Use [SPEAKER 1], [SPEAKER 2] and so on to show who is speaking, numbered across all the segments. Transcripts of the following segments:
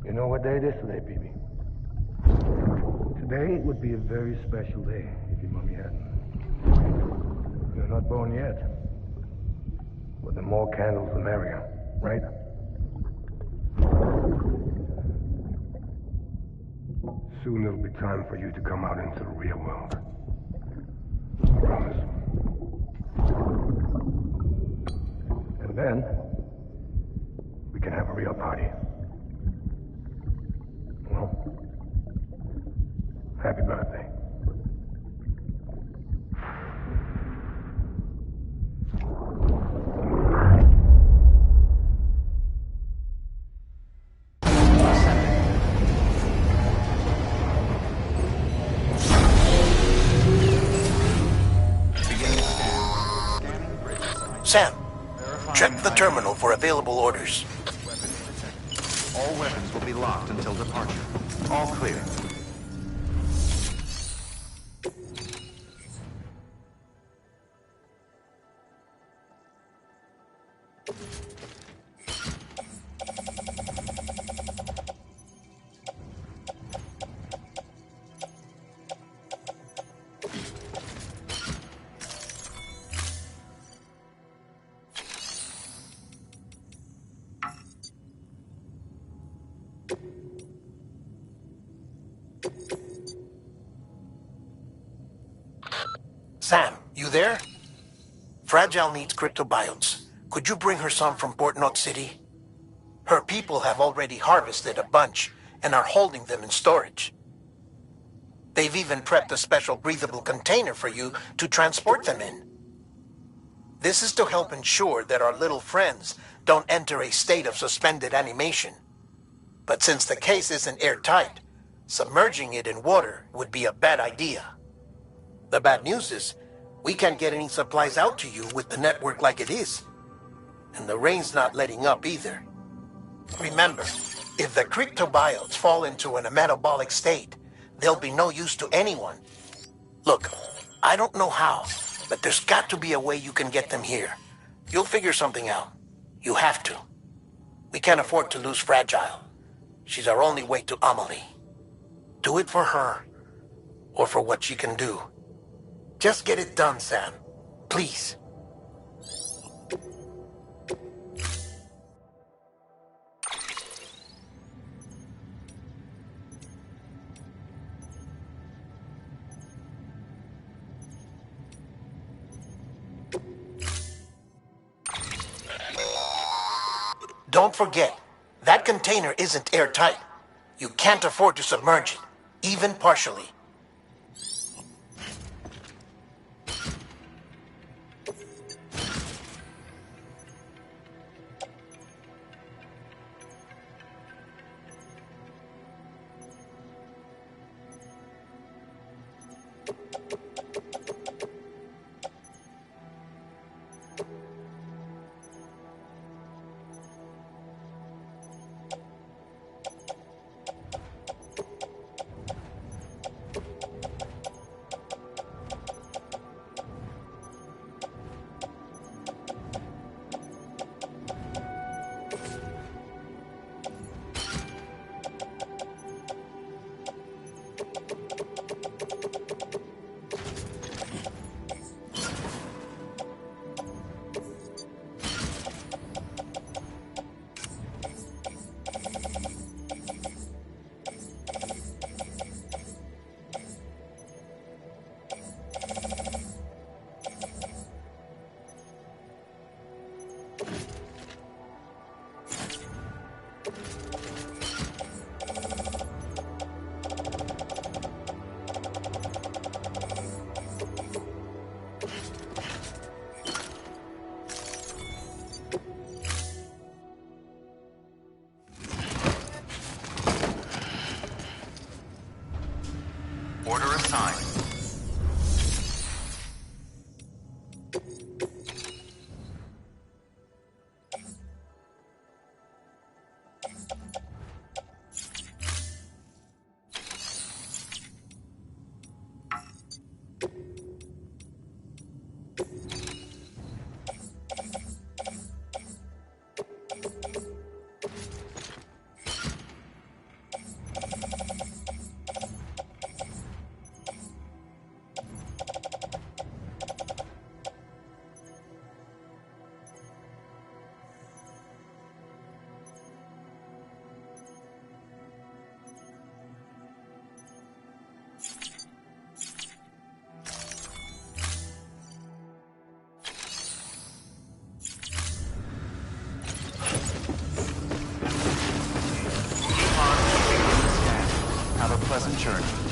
[SPEAKER 1] You know what day it is today, BB? Today would be a very special day if your mommy hadn't. You're not born yet. But the more candles, the merrier, right? Soon it'll be time for you to come out into the real world. I promise. And then, we can have a real party. Well, happy birthday.
[SPEAKER 2] Sam, check the terminal for available orders.
[SPEAKER 3] All weapons will be locked until departure. All clear.
[SPEAKER 2] Sam, you there? Fragile needs cryptobiotes. Could you bring her some from Port Knot City? Her people have already harvested a bunch and are holding them in storage. They've even prepped a special breathable container for you to transport them in. This is to help ensure that our little friends don't enter a state of suspended animation. But since the case isn't airtight, submerging it in water would be a bad idea. The bad news is, we can't get any supplies out to you with the network like it is. And the rain's not letting up either. Remember, if the cryptobiotes fall into a metabolic state, they'll be no use to anyone. Look, I don't know how, but there's got to be a way you can get them here. You'll figure something out. You have to. We can't afford to lose Fragile. She's our only way to Amelie. Do it for her, or for what she can do. Just get it done, Sam. Please. Don't forget, that container isn't airtight. You can't afford to submerge it, even partially.
[SPEAKER 3] Order assigned. pleasant journey.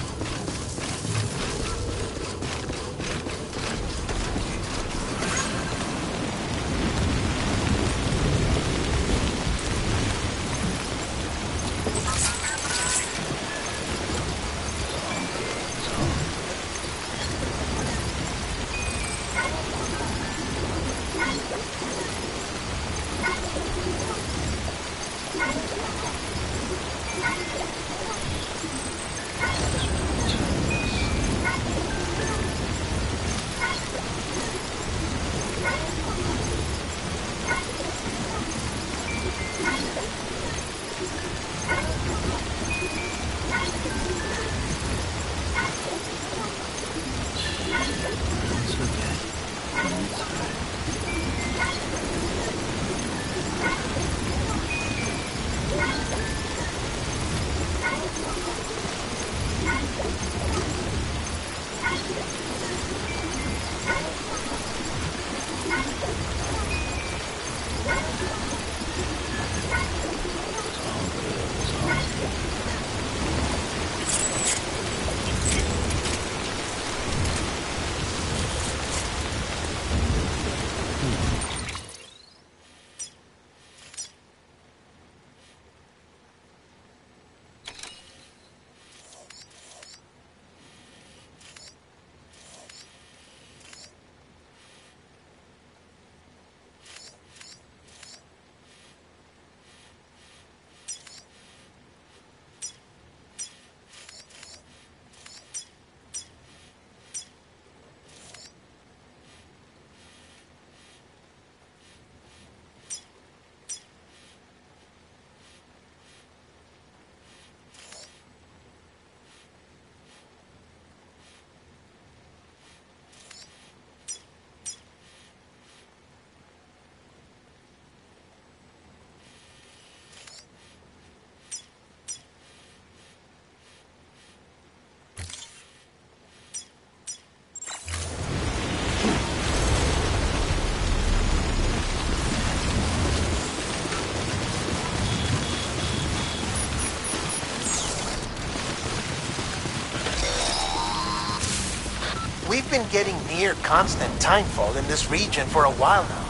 [SPEAKER 2] We've been getting near constant timefall in this region for a while now.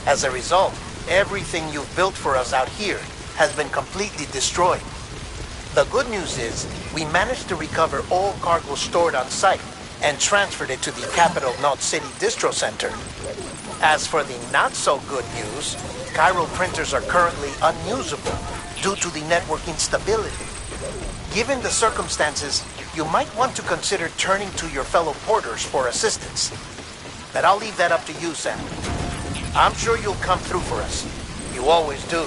[SPEAKER 2] As a result, everything you've built for us out here has been completely destroyed. The good news is, we managed to recover all cargo stored on site and transferred it to the Capital Knot City Distro Center. As for the not-so-good news, Chiral printers are currently unusable due to the network instability. Given the circumstances, you might want to consider turning to your fellow porters for assistance. But I'll leave that up to you, Sam. I'm sure you'll come through for us. You always do.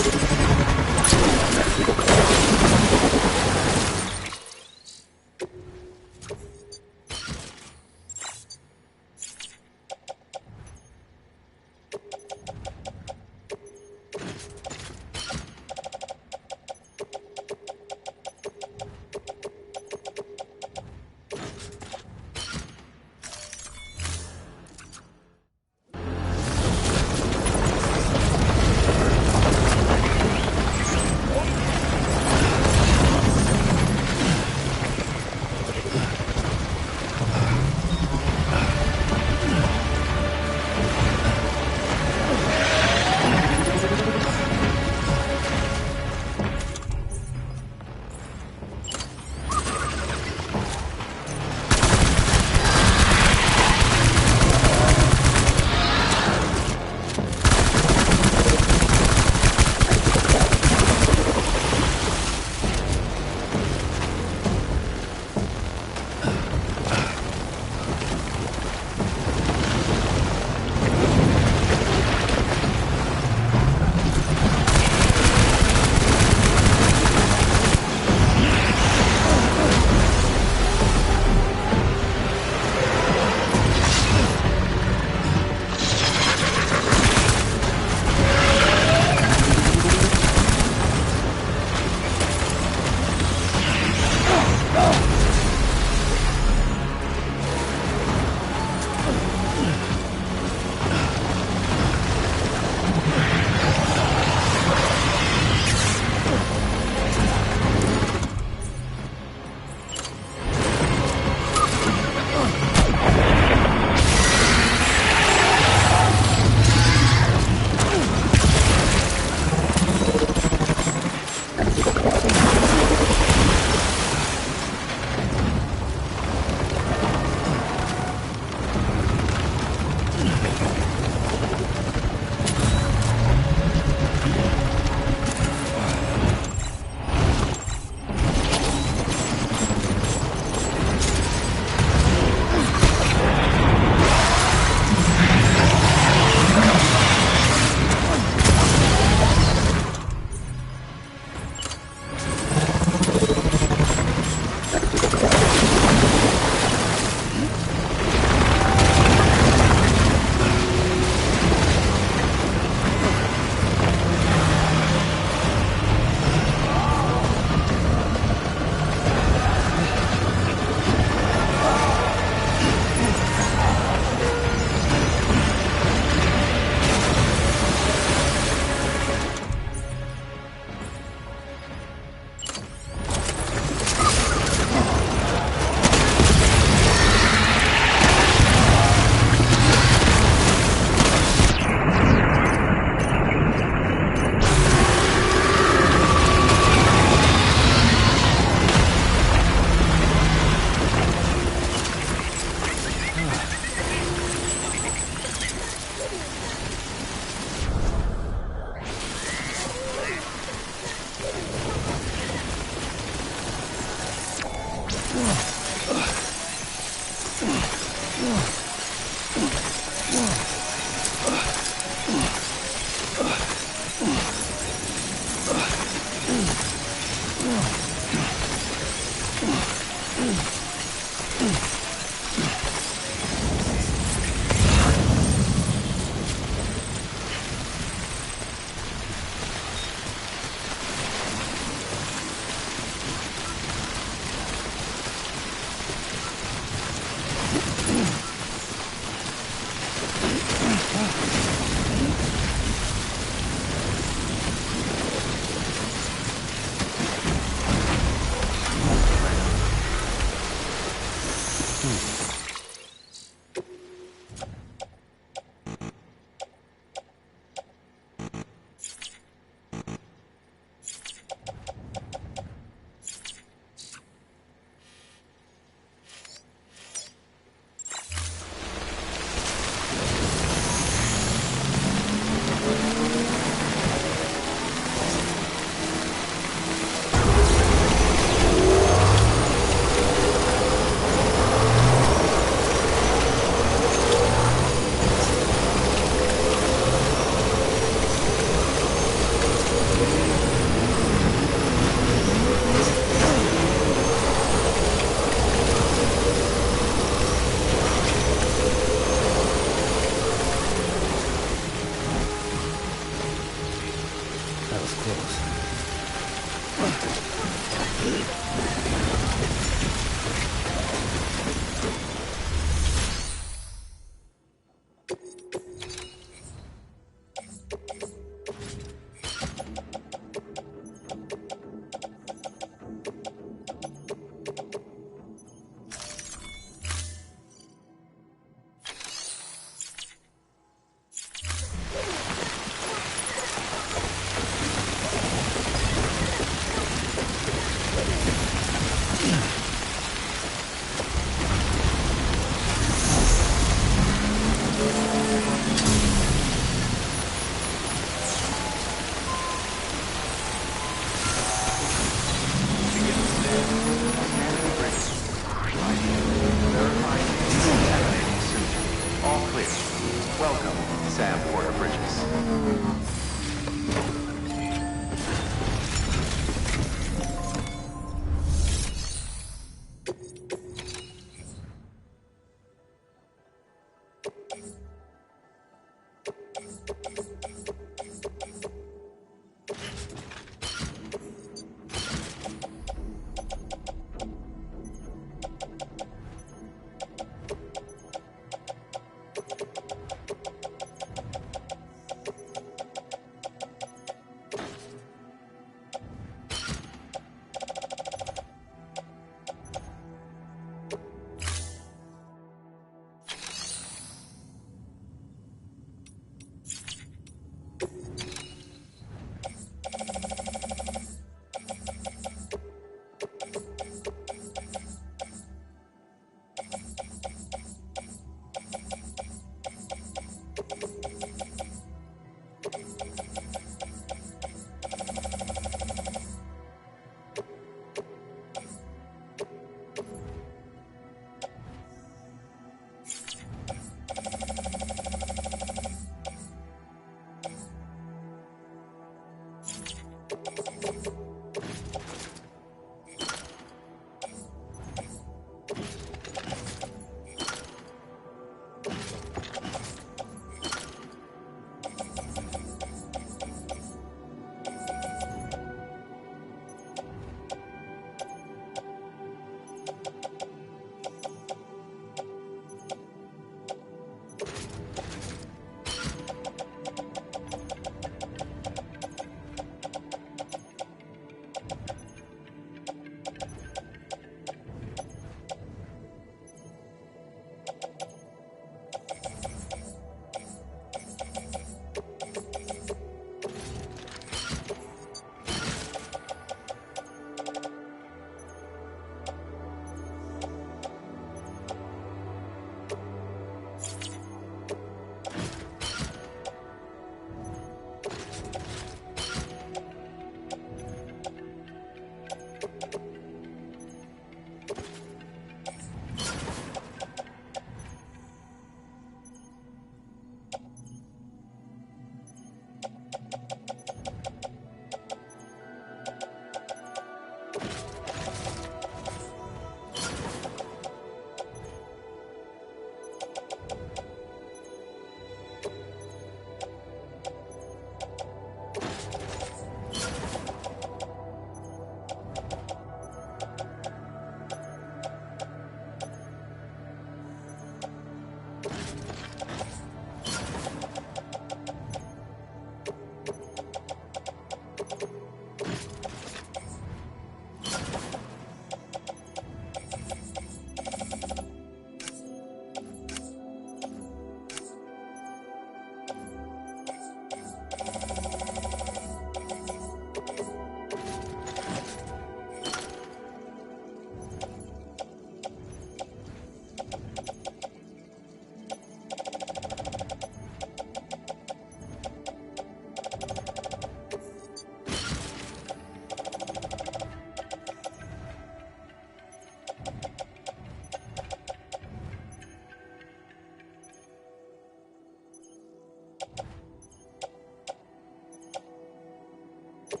[SPEAKER 3] Your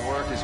[SPEAKER 3] work is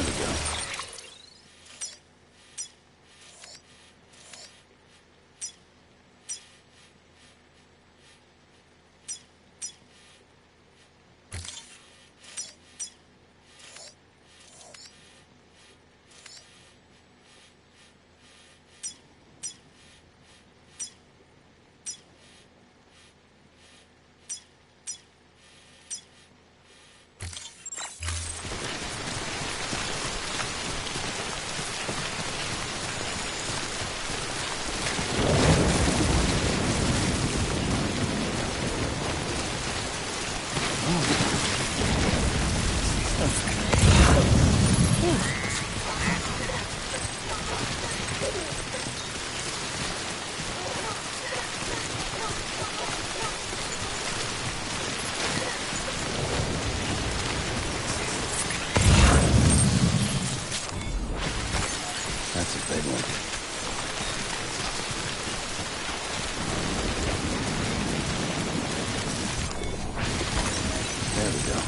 [SPEAKER 4] There we go. That's a big one. There we go.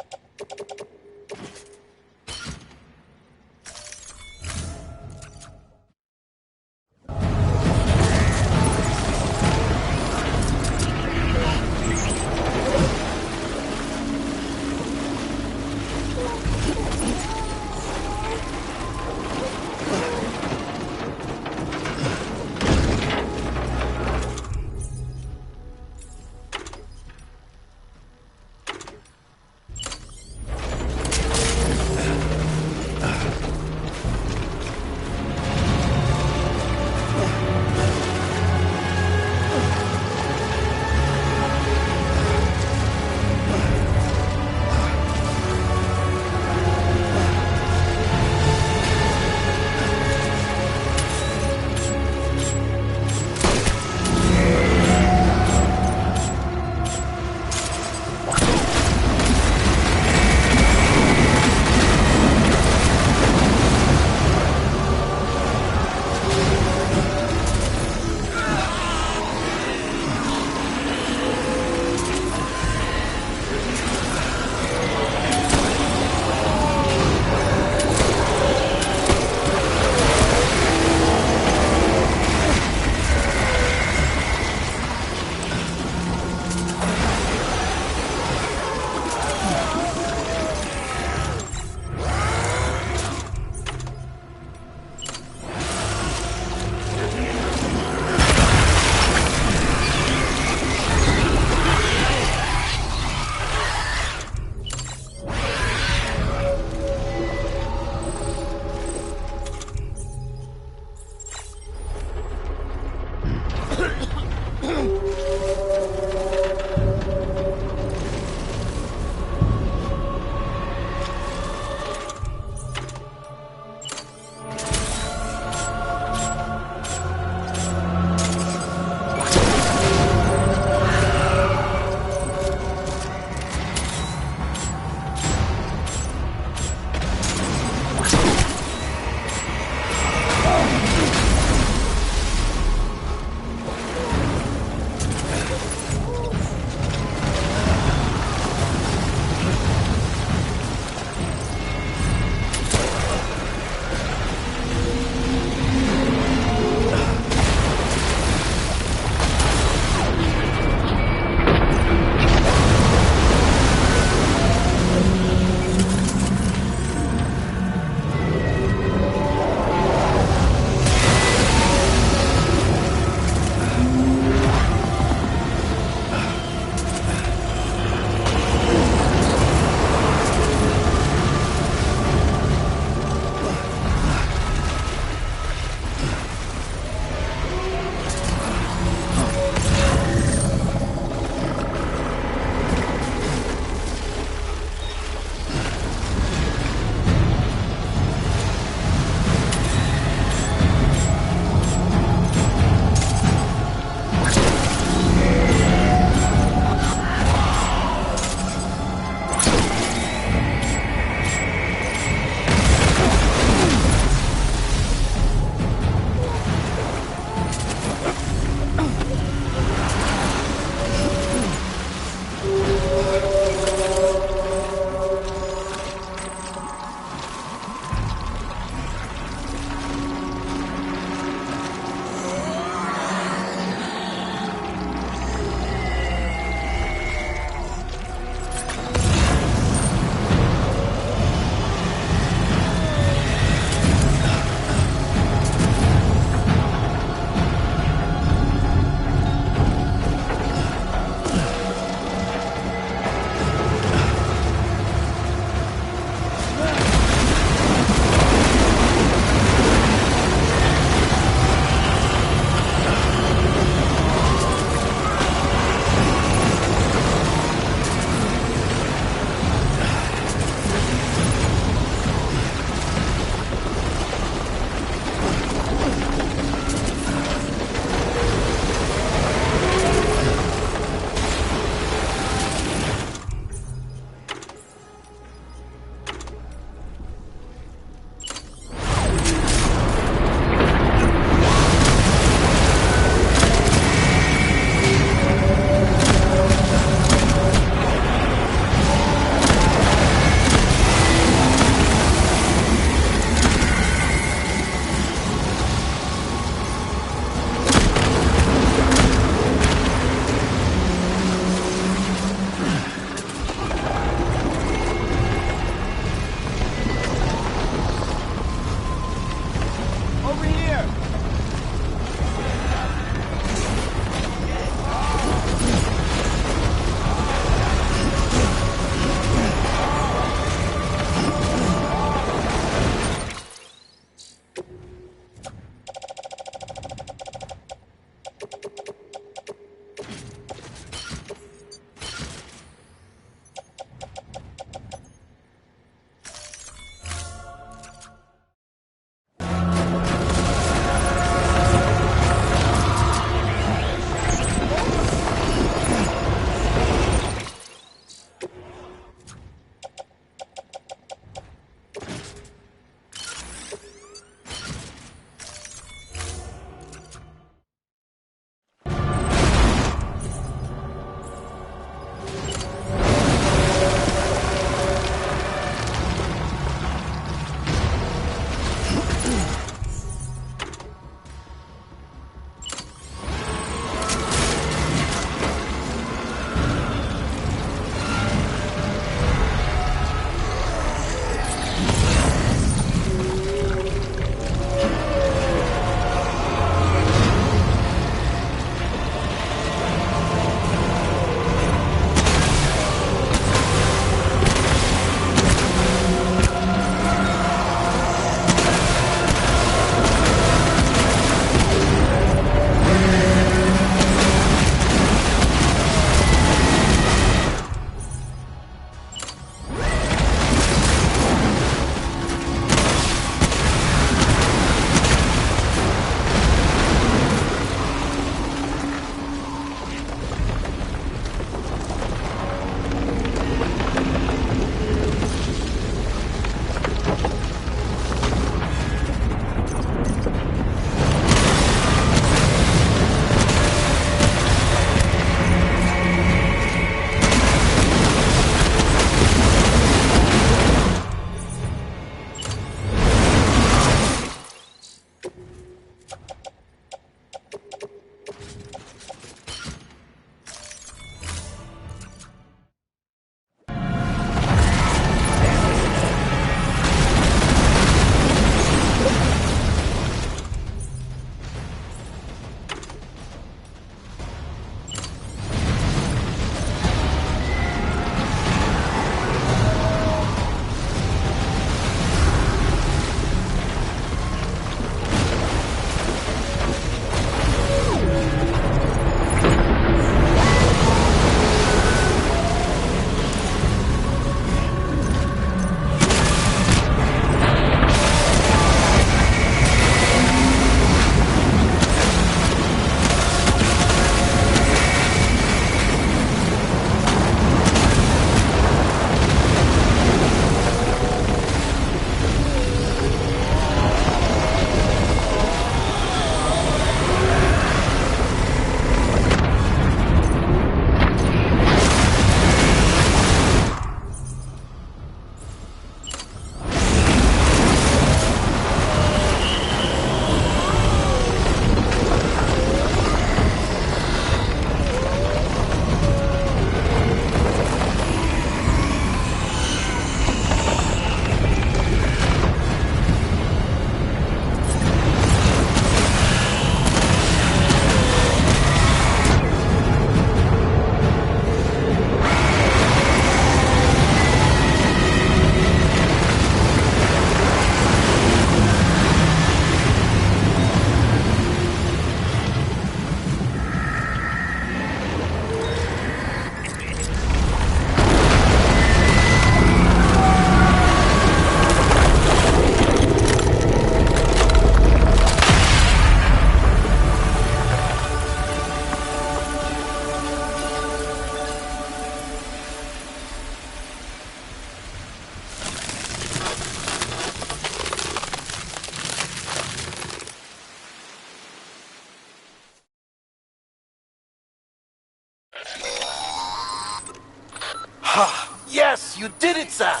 [SPEAKER 2] Ah, yes, you did it, Sam.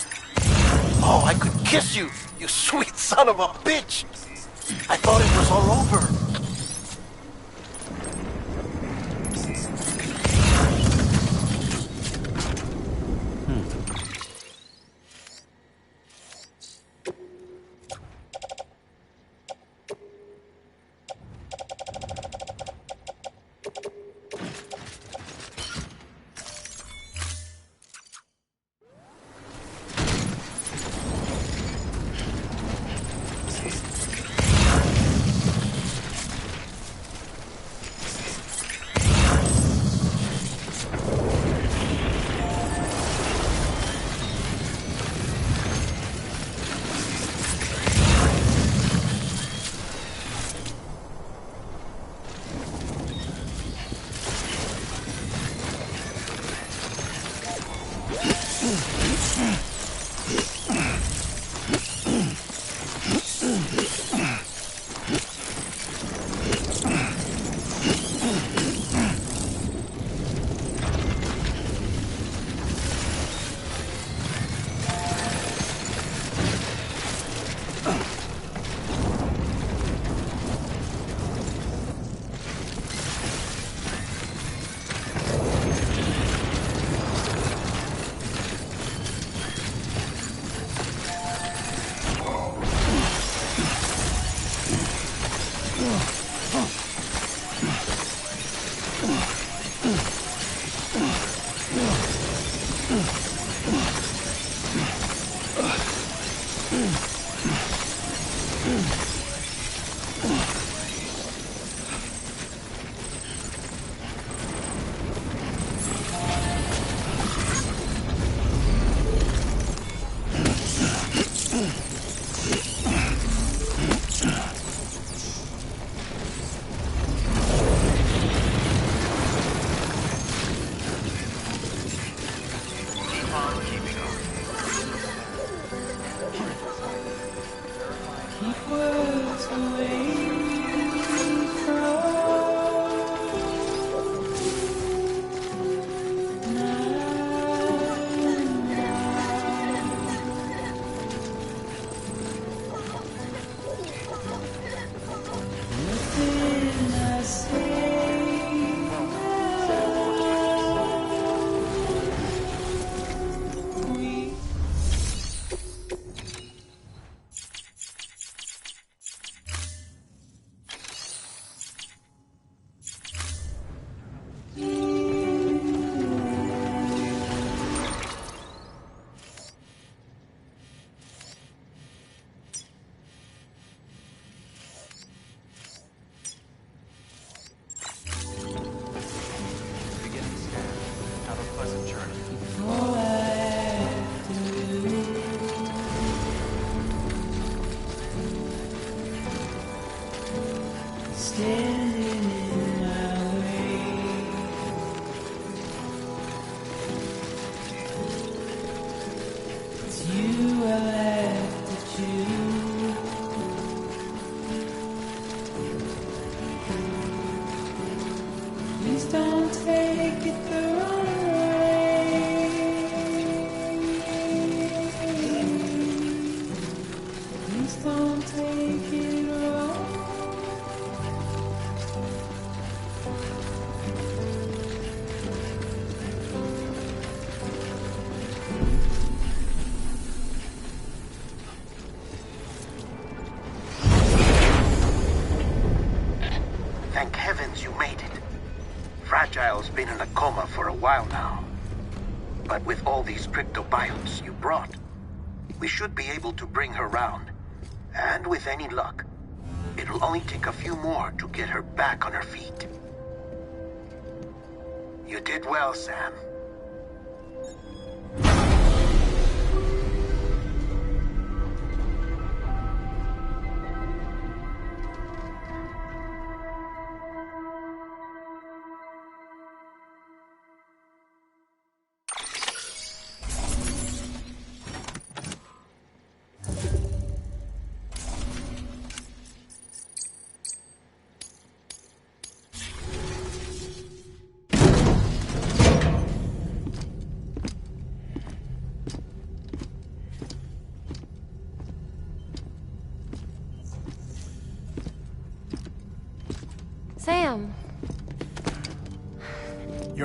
[SPEAKER 2] Oh, I could kiss you, you sweet son of a bitch. I thought it was all over. Thank heavens you made it. Fragile's been in a coma for a while now. But with all these cryptobiotes you brought, we should be able to bring her round. And with any luck, it'll only take a few more to get her back on her feet. You did well, Sam.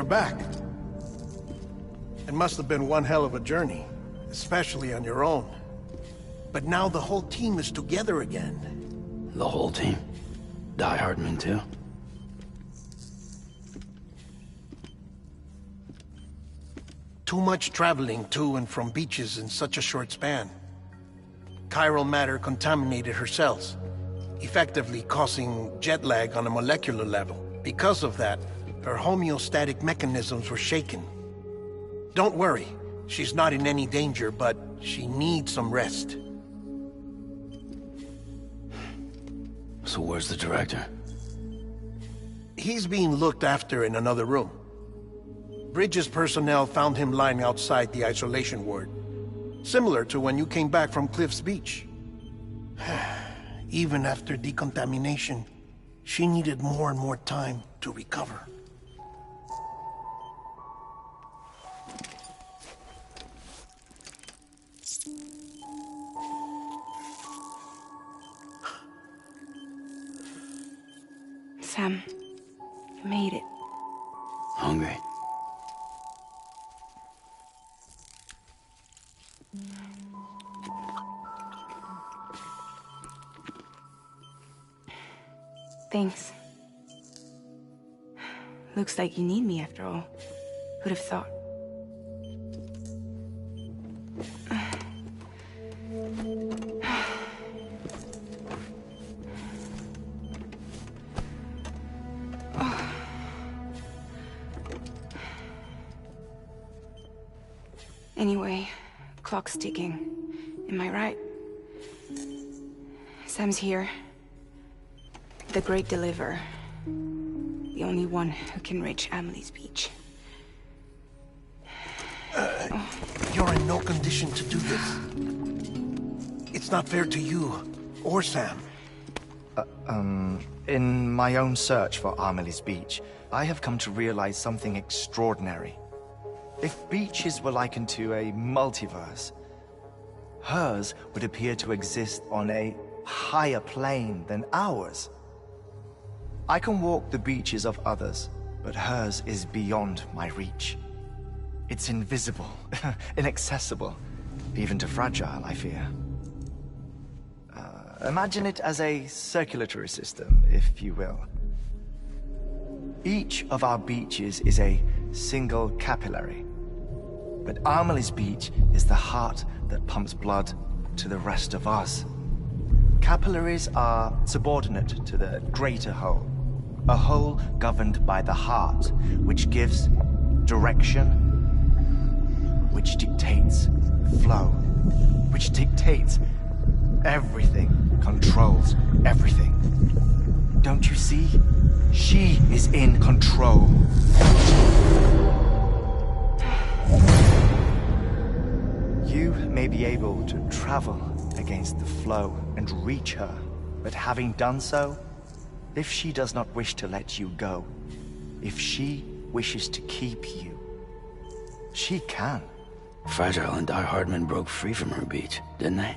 [SPEAKER 2] back. It must have been one hell of a journey, especially on your own. But now the whole team is together again.
[SPEAKER 4] The whole team? Die Hardman too?
[SPEAKER 2] Too much traveling to and from beaches in such a short span. Chiral matter contaminated her cells, effectively causing jet lag on a molecular level. Because of that, her homeostatic mechanisms were shaken. Don't worry, she's not in any danger, but she needs some rest.
[SPEAKER 4] So where's the director?
[SPEAKER 2] He's being looked after in another room. Bridges personnel found him lying outside the isolation ward. Similar to when you came back from Cliff's Beach. Even after decontamination, she needed more and more time to recover.
[SPEAKER 5] Sam, you made it.
[SPEAKER 4] Hungry?
[SPEAKER 5] Thanks. Looks like you need me after all. Who'd have thought? Anyway, clock's ticking. Am I right? Sam's here. The Great Deliverer. The only one who can reach Amelie's Beach.
[SPEAKER 2] You're in no condition to do this. It's not fair to you, or Sam.
[SPEAKER 3] In my own search for Amelie's Beach, I have come to realize something extraordinary. If beaches were likened to a multiverse, hers would appear to exist on a higher plane than ours. I can walk the beaches of others, but hers is beyond my reach. It's invisible, inaccessible, even to Fragile, I fear. Imagine it as a circulatory system, if you will. Each of our beaches is a single capillary. But Amelie's Beach is the heart that pumps blood to the rest of us. Capillaries are subordinate to the greater whole. A whole governed by the heart, which gives direction, which dictates flow, which dictates everything, controls everything. Don't you see? She is in control. You may be able to travel against the flow and reach her, but having done so, if she does not wish to let you go, if she wishes to keep you, she can.
[SPEAKER 4] Fragile and Die Hardman broke free from her beach, didn't they?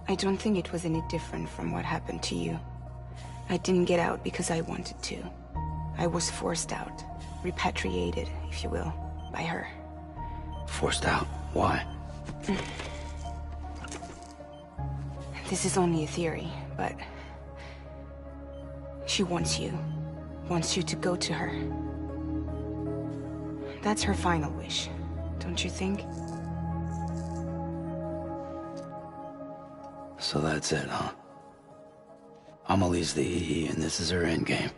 [SPEAKER 5] I don't think it was any different from what happened to you. I didn't get out because I wanted to. I was forced out. Repatriated, if you will, by her.
[SPEAKER 4] Forced out? Why?
[SPEAKER 5] This is only a theory, but... she wants you. Wants you to go to her. That's her final wish, don't you think?
[SPEAKER 4] So that's it, huh? Amelie's the EE, and this is her endgame.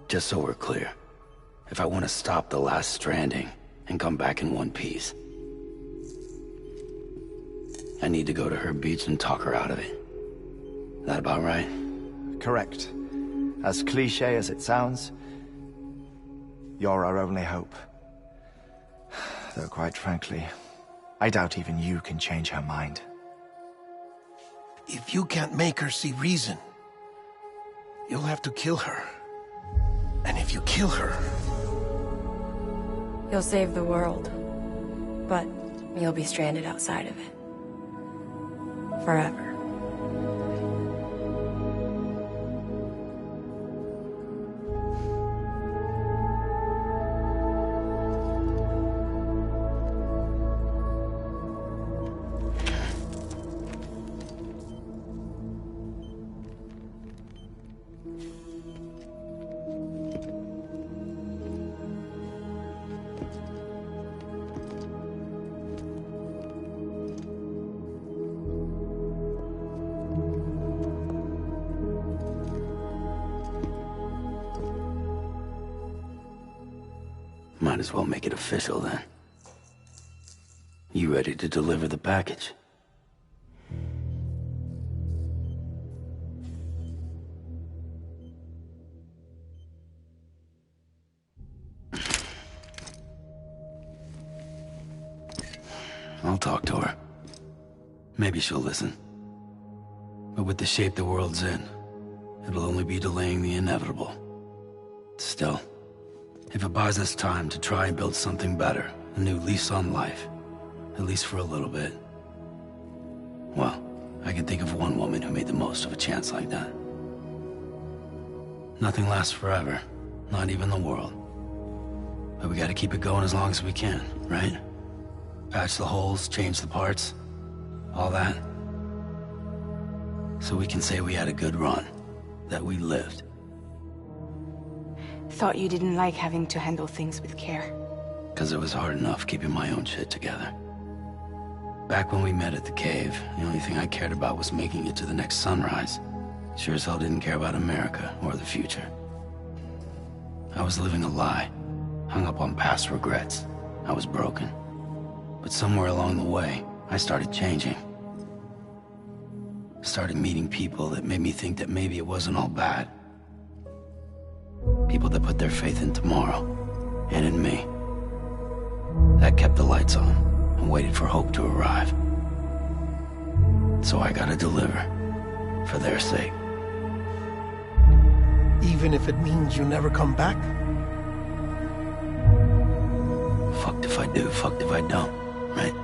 [SPEAKER 4] Just so we're clear, if I want to stop the last Stranding and come back in one piece, I need to go to her beach and talk her out of it. That about right?
[SPEAKER 3] Correct. As cliché as it sounds, you're our only hope. Though quite frankly, I doubt even you can change her mind.
[SPEAKER 2] If you can't make her see reason, you'll have to kill her. And if you kill her...
[SPEAKER 6] You'll save the world, but you'll be stranded outside of it. Forever.
[SPEAKER 4] Might as well make it official then. You ready to deliver the package? I'll talk to her. Maybe she'll listen. But with the shape the world's in, it'll only be delaying the inevitable. Still, if it buys us time to try and build something better, a new lease on life, at least for a little bit, well, I can think of one woman who made the most of a chance like that. Nothing lasts forever, not even the world. But we gotta keep it going as long as we can, right? Patch the holes, change the parts, all that. So we can say we had a good run, that we lived.
[SPEAKER 5] Thought you didn't like having to handle things with care.
[SPEAKER 4] 'Cause it was hard enough keeping my own shit together. Back when we met at the cave, the only thing I cared about was making it to the next sunrise. Sure as hell didn't care about America or the future. I was living a lie, hung up on past regrets. I was broken. But somewhere along the way, I started changing. Started meeting people that made me think that maybe it wasn't all bad. People that put their faith in tomorrow, and in me. That kept the lights on, and waited for hope to arrive. So I gotta deliver, for their sake.
[SPEAKER 2] Even if it means you never come back?
[SPEAKER 4] Fucked if I do, fucked if I don't, right?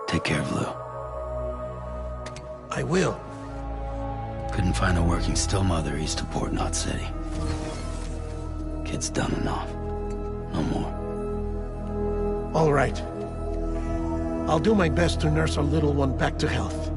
[SPEAKER 4] Take care of Lou.
[SPEAKER 2] I will.
[SPEAKER 4] Couldn't find a working still mother east of Port Knot City. Kid's done enough. No more.
[SPEAKER 2] All right. I'll do my best to nurse our little one back to health.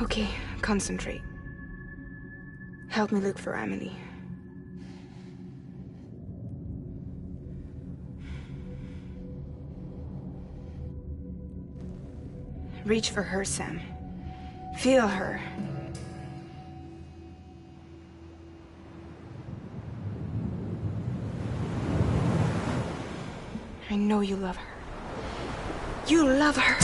[SPEAKER 5] Okay, concentrate. Help me look for Emily. Reach for her, Sam. Feel her. I know you love her. You love her!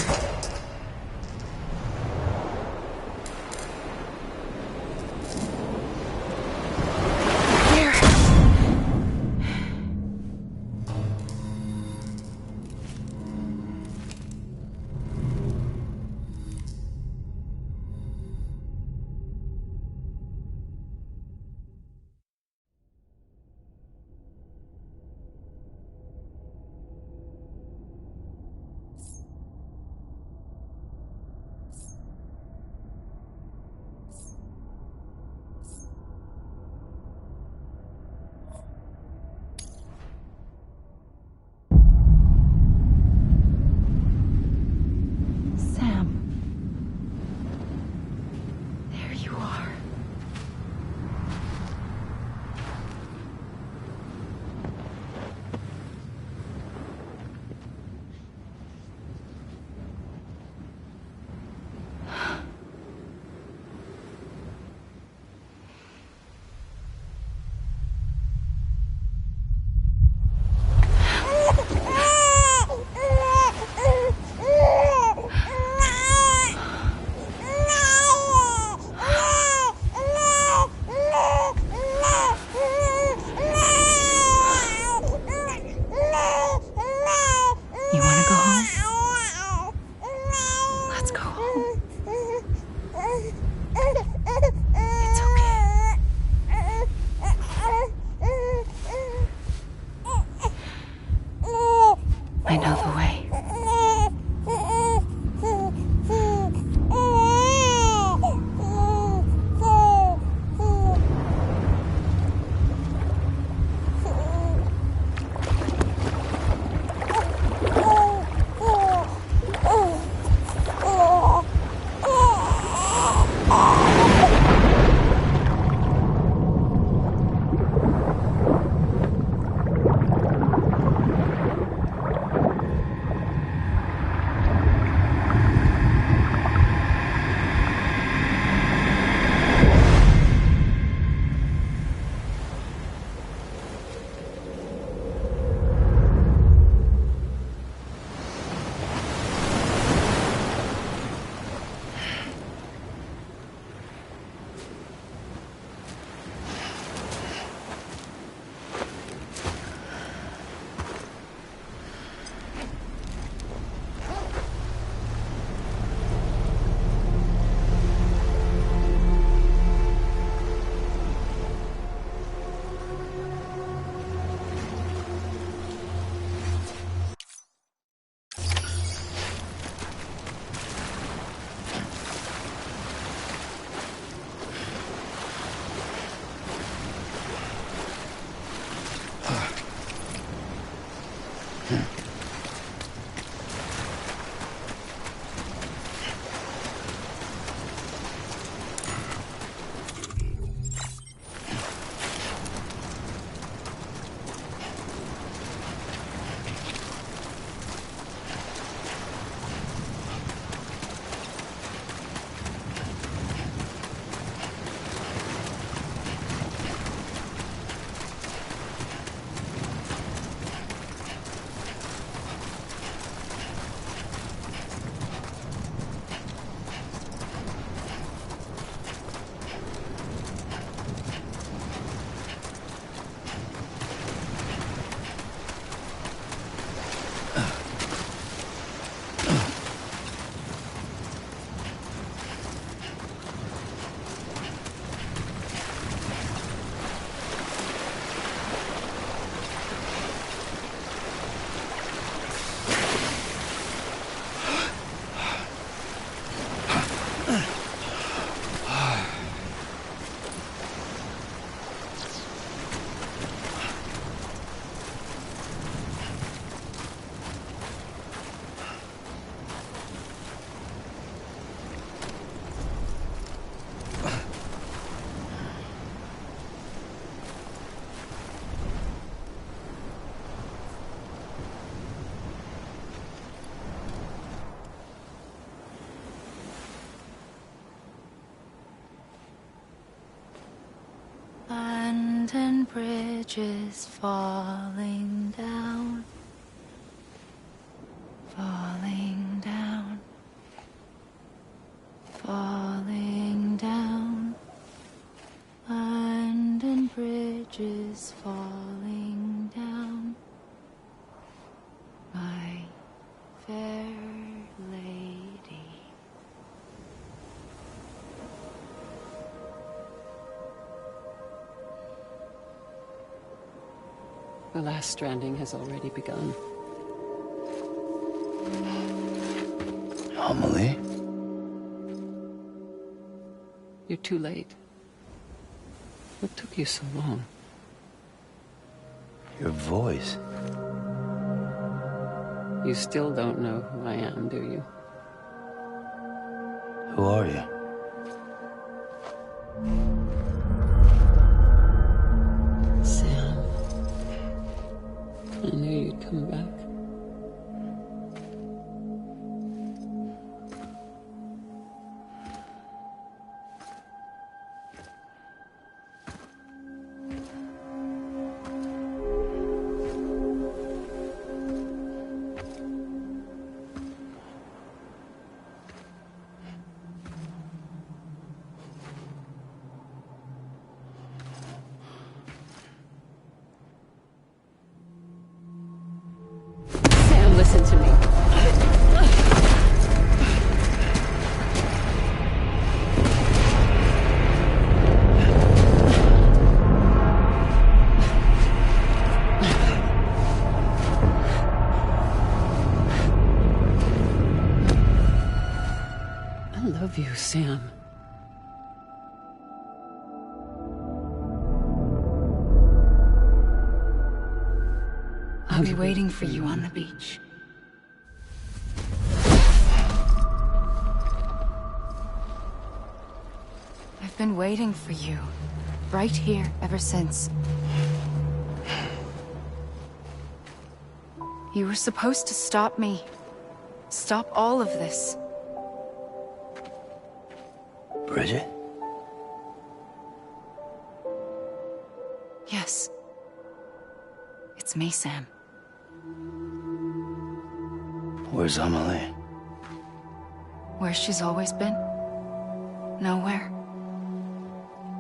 [SPEAKER 5] I know the way.
[SPEAKER 7] London Bridge is falling down, falling down, falling down. London Bridge is falling down, my fair lady.
[SPEAKER 8] The last stranding has already begun.
[SPEAKER 4] Amelie?
[SPEAKER 8] You're too late. What took you so long?
[SPEAKER 4] Your voice.
[SPEAKER 8] You still don't know who I am, do you?
[SPEAKER 4] Who are you?
[SPEAKER 8] Sam. I knew you'd come back. Listen to me. Sam.
[SPEAKER 7] I'll be waiting for you on the beach. I've been waiting for you, right here, ever since. You were supposed to stop me. Stop all of this.
[SPEAKER 4] Bridget?
[SPEAKER 7] Yes. It's me, Sam.
[SPEAKER 4] Where's Amelie?
[SPEAKER 7] Where she's always been. Nowhere.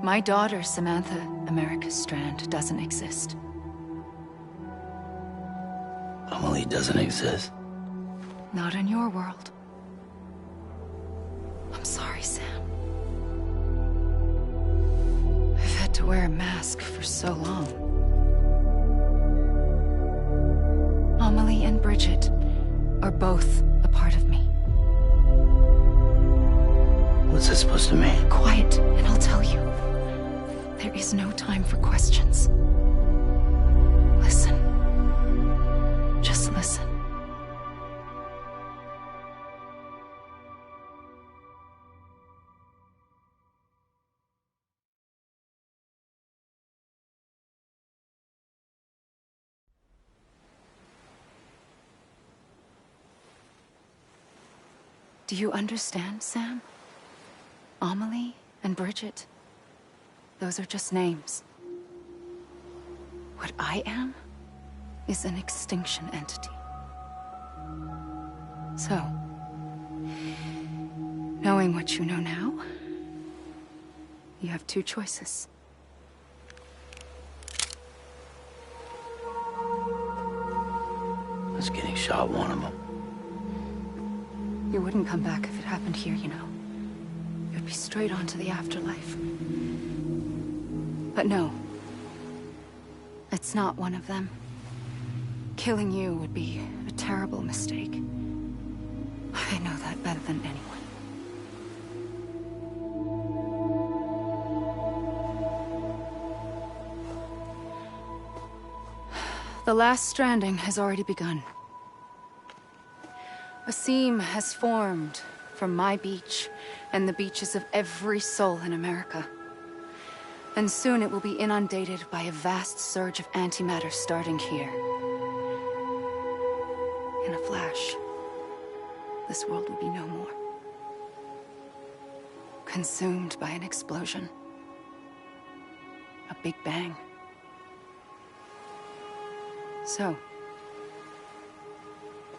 [SPEAKER 7] My daughter, Samantha America Strand, doesn't exist.
[SPEAKER 4] Amelie doesn't exist.
[SPEAKER 7] Not in your world. I'm sorry, Sam. I've had to wear a mask for so long. Amelie and Bridget are both a part of me.
[SPEAKER 4] What's that supposed to mean?
[SPEAKER 7] Quiet, and I'll tell you. There is no time for questions. Listen. Just listen. Do you understand, Sam? Amelie and Bridget, those are just names. What I am is an extinction entity. So, knowing what you know now, you have two choices.
[SPEAKER 4] Was getting shot one of them.
[SPEAKER 7] You wouldn't come back if it happened here, you know. You'd be straight on to the afterlife. But no. It's not one of them. Killing you would be a terrible mistake. I know that better than anyone. The last stranding has already begun. A seam has formed from my beach and the beaches of every soul in America. And soon it will be inundated by a vast surge of antimatter starting here. In a flash, this world will be no more. Consumed by an explosion. A big bang. So,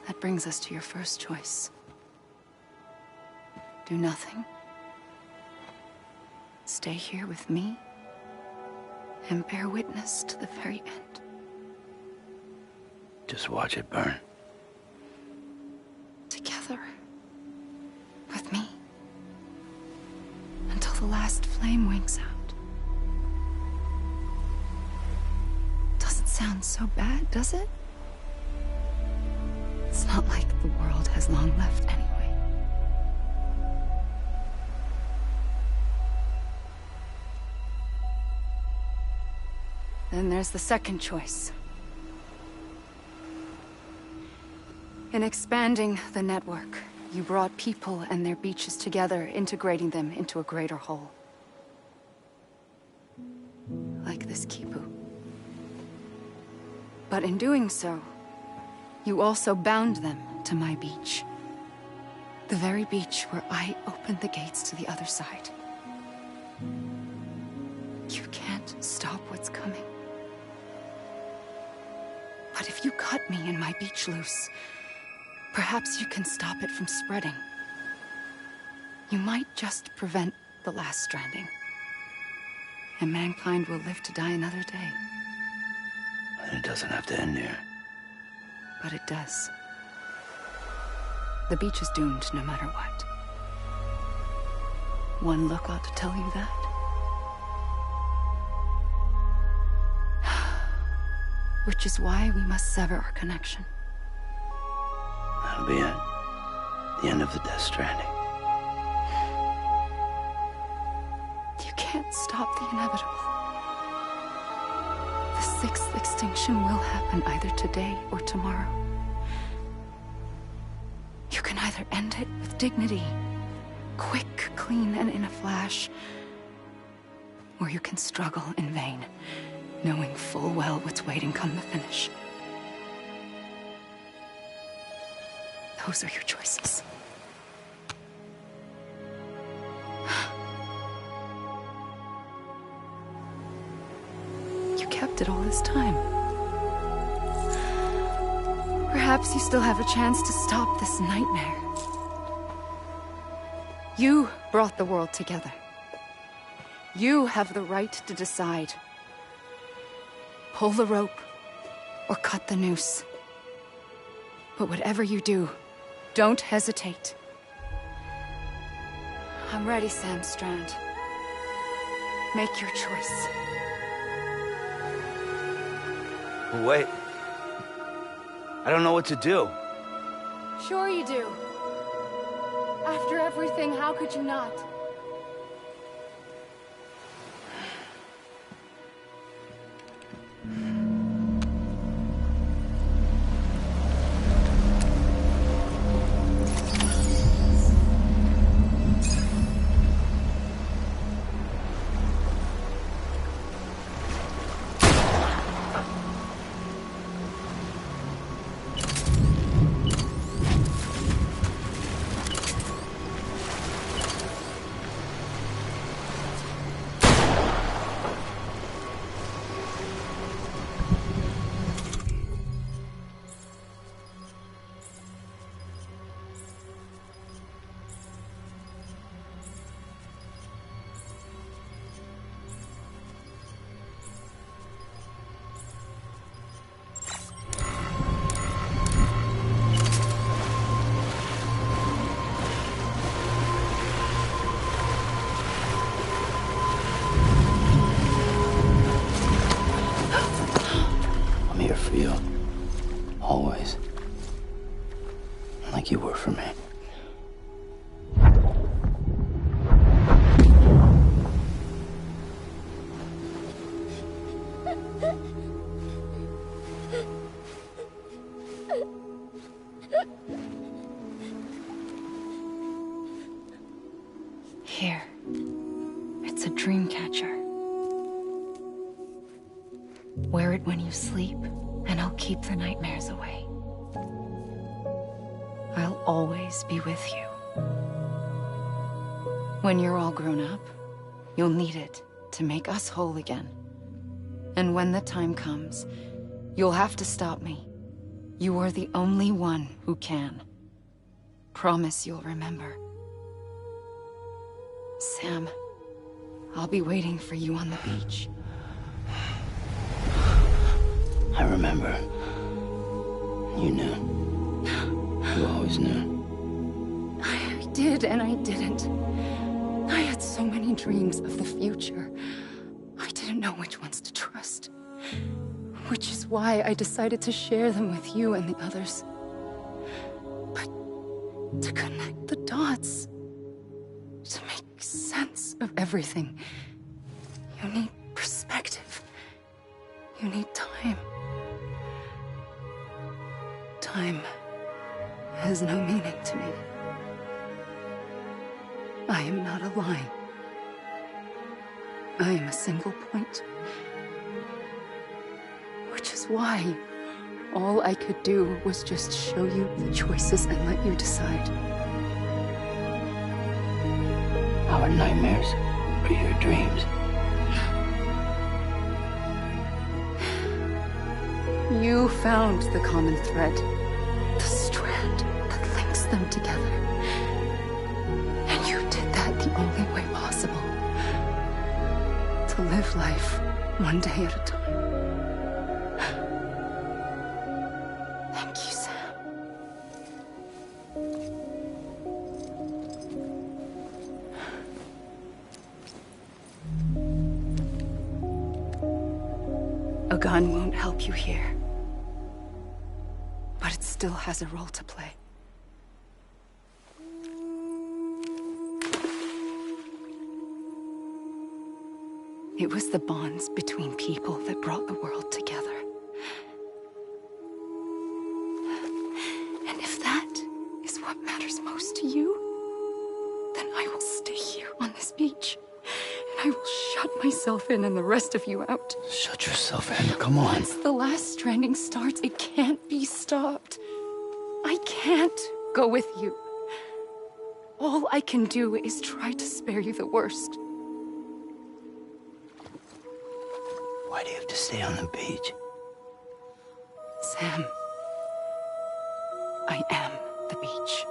[SPEAKER 7] that brings us to your first choice. Do nothing. Stay here with me and bear witness to the very end.
[SPEAKER 4] Just watch it burn.
[SPEAKER 7] Together. With me. Until the last flame winks out. Doesn't sound so bad, does it? It's not like the world has long left anyway. Then there's the second choice. In expanding the network, you brought people and their beaches together, integrating them into a greater whole. Like this Kipu. But in doing so, you also bound them to my beach. The very beach where I opened the gates to the other side. You can't stop what's coming. But if you cut me and my beach loose, perhaps you can stop it from spreading. You might just prevent the last stranding. And mankind will live to die another day.
[SPEAKER 4] And it doesn't have to end here.
[SPEAKER 7] But it does. The beach is doomed no matter what. One look ought to tell you that. Which is why we must sever our connection.
[SPEAKER 4] That'll be it. The end of the Death Stranding.
[SPEAKER 7] can't stop the inevitable. The sixth extinction will happen either today or tomorrow. You can either end it with dignity, quick, clean, and in a flash, or you can struggle in vain, knowing full well what's waiting come the finish. Those are your choices. You kept it all this time. Perhaps you still have a chance to stop this nightmare. You brought the world together. You have the right to decide. Pull the rope or cut the noose. But whatever you do, don't hesitate. I'm ready, Sam Strand. Make your choice.
[SPEAKER 9] Wait. I don't know what to do.
[SPEAKER 7] Sure you do. After everything, how could you not?
[SPEAKER 4] For you. Always. Like you were for me.
[SPEAKER 7] Here. It's a dream catcher. Wear it when you sleep, and I'll keep the nightmares away. I'll always be with you. When you're all grown up, you'll need it to make us whole again. And when the time comes, you'll have to stop me. You are the only one who can. Promise you'll remember. Sam, I'll be waiting for you on the beach.
[SPEAKER 4] I remember. You knew. You always knew.
[SPEAKER 7] I did and I didn't. I had so many dreams of the future. I didn't know which ones to trust. Which is why I decided to share them with you and the others. But to connect the dots, to make sense of everything, you need perspective. You need time. Time has no meaning to me. I am not a line. I am a single point. Which is why all I could do was just show you the choices and let you decide.
[SPEAKER 4] Our nightmares are your dreams.
[SPEAKER 7] You found the common thread, the strand that links them together. And you did that the only way possible. To live life one day at a time. Thank you, Sam. A gun won't help you here. But it still has a role to play. It was the bonds between people that brought the world together. And if that is what matters most to you, then I will stay here on this beach. And I will shut myself in and the rest of you out.
[SPEAKER 4] Shut yourself in, come on.
[SPEAKER 7] Once the last stranding starts, it can't be stopped. I can't go with you. All I can do is try to spare you the worst.
[SPEAKER 4] Why do you have to stay on the beach?
[SPEAKER 7] Sam, I am the beach.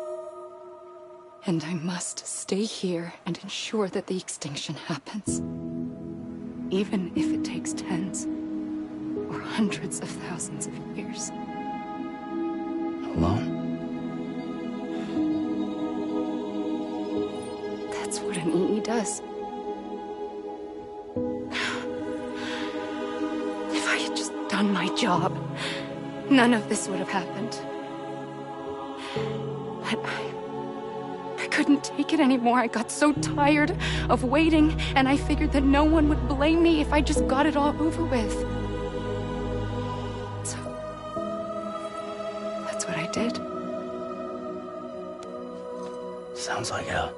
[SPEAKER 7] And I must stay here and ensure that the extinction happens. Even if it takes tens or hundreds of thousands of years.
[SPEAKER 4] Alone?
[SPEAKER 7] That's what an EE does. If I had just done my job, none of this would have happened. But I couldn't take it anymore. I got so tired of waiting, and I figured that no one would blame me if I just got it all over with. So, that's what I did.
[SPEAKER 4] Sounds like hell.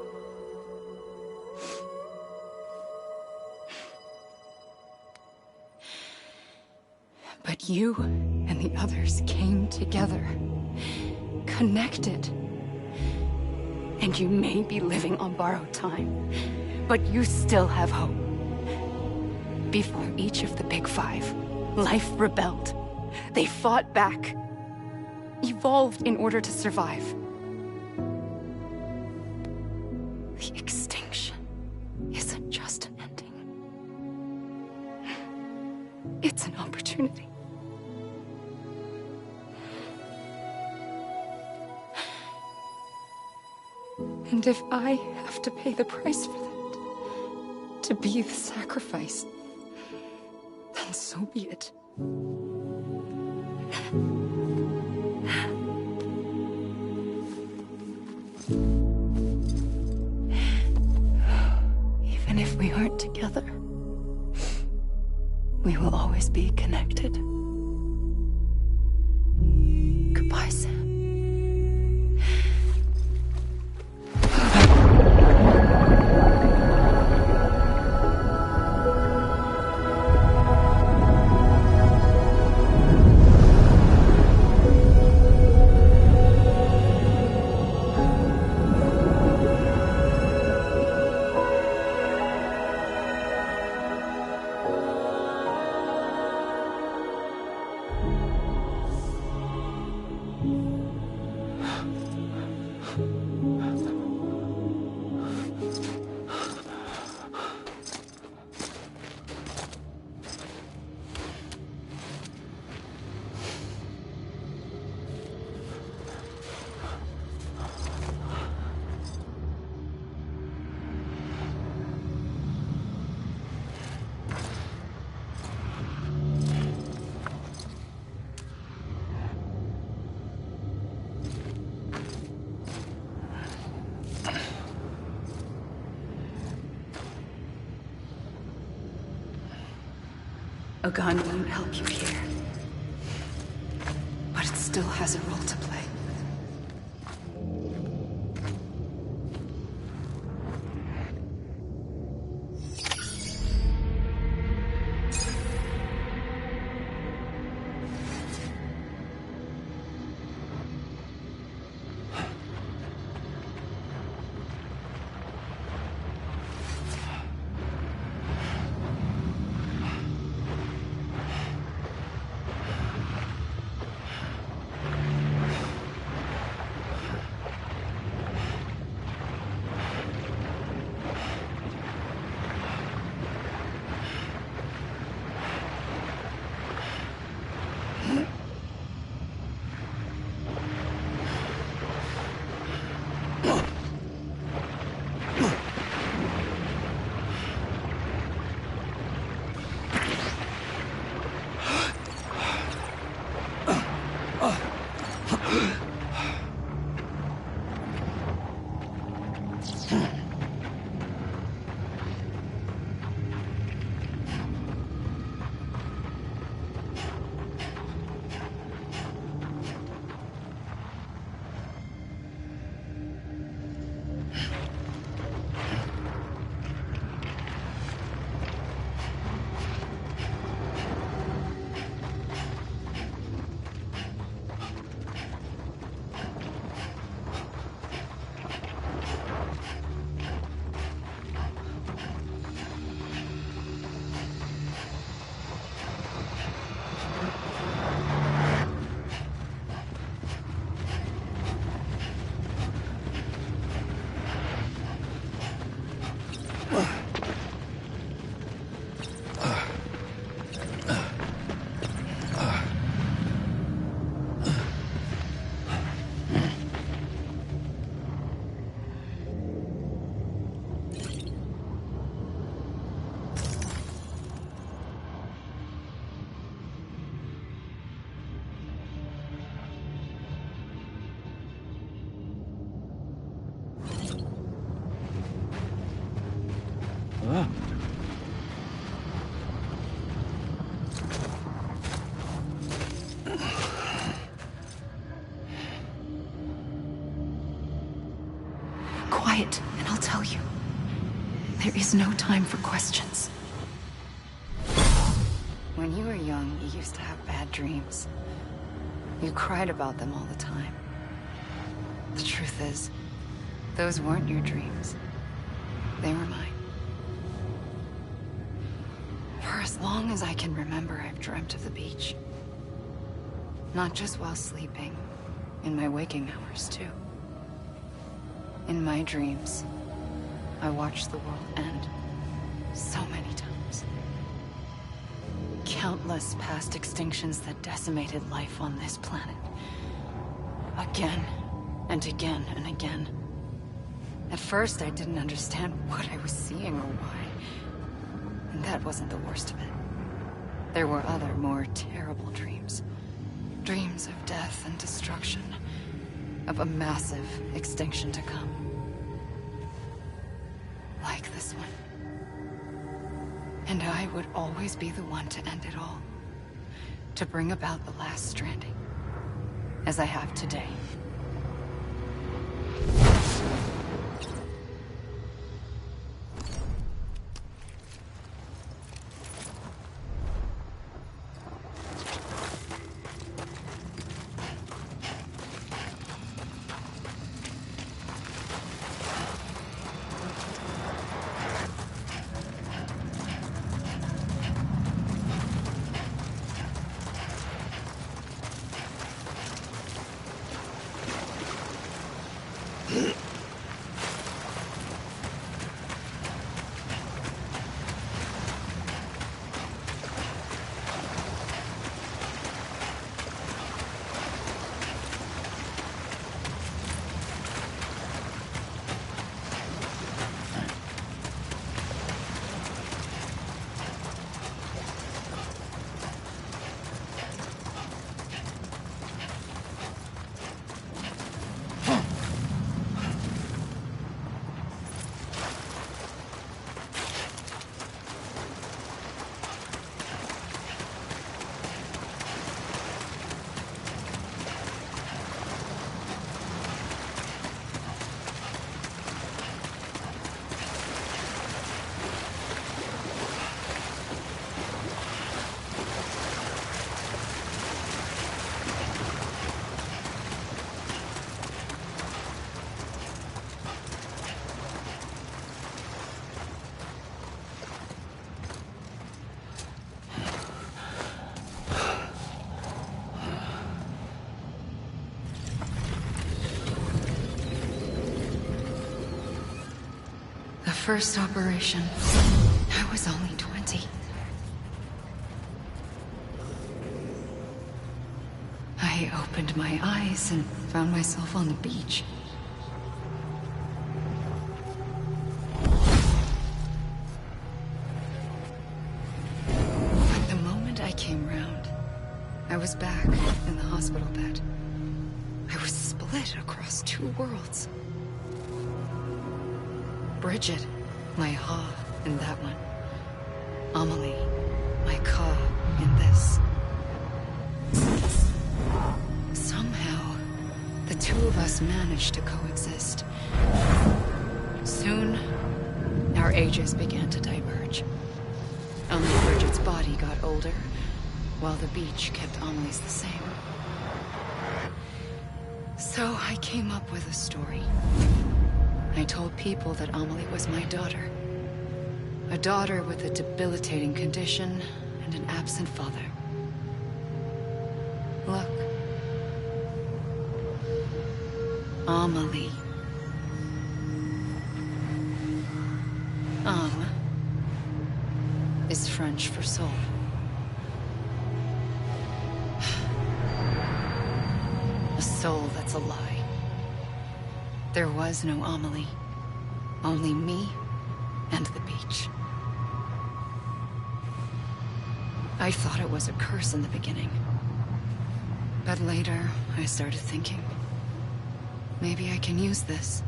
[SPEAKER 7] But you and the others came together, connected. And you may be living on borrowed time, but you still have hope. Before each of the Big Five, life rebelled. They fought back, evolved in order to survive. The extinction isn't just an ending. It's an opportunity. And if I have to pay the price for that, to be the sacrifice, then so be it. Even if we aren't together, we will always be connected. Goodbye, Sam. A gun won't help you here, but it still has a role to play. quiet, and I'll tell you. There is no time for questions. When you were young, you used to have bad dreams. You cried about them all the time. The truth is, those weren't your dreams. They were mine. For as long as I can remember, I've dreamt of the beach. Not just while sleeping, in my waking hours too. In my dreams, I watched the world end so many times. Countless past extinctions that decimated life on this planet. Again, and again, and again. At first, I didn't understand what I was seeing or why. And that wasn't the worst of it. There were other, more terrible dreams. Dreams of death and destruction. Of a massive extinction to come. Like this one. And I would always be the one to end it all. To bring about the last stranding. As I have today. First operation, I was only 20. I opened my eyes and found myself on the beach. But the moment I came round, I was back in the hospital bed. I was split across two worlds. Bridget, my Ha in that one. Amelie, my Ka in this. Somehow, the two of us managed to coexist. Soon, our ages began to diverge. Only Bridget's body got older, while the beach kept Amelie's the same. So I came up with a story. I told people that Amelie was my daughter. A daughter with a debilitating condition and an absent father. Look. Amelie. Âme is French for soul. A soul that's a lie. There was no Amelie. Only me and the beach. I thought it was a curse in the beginning. But later, I started thinking, maybe I can use this.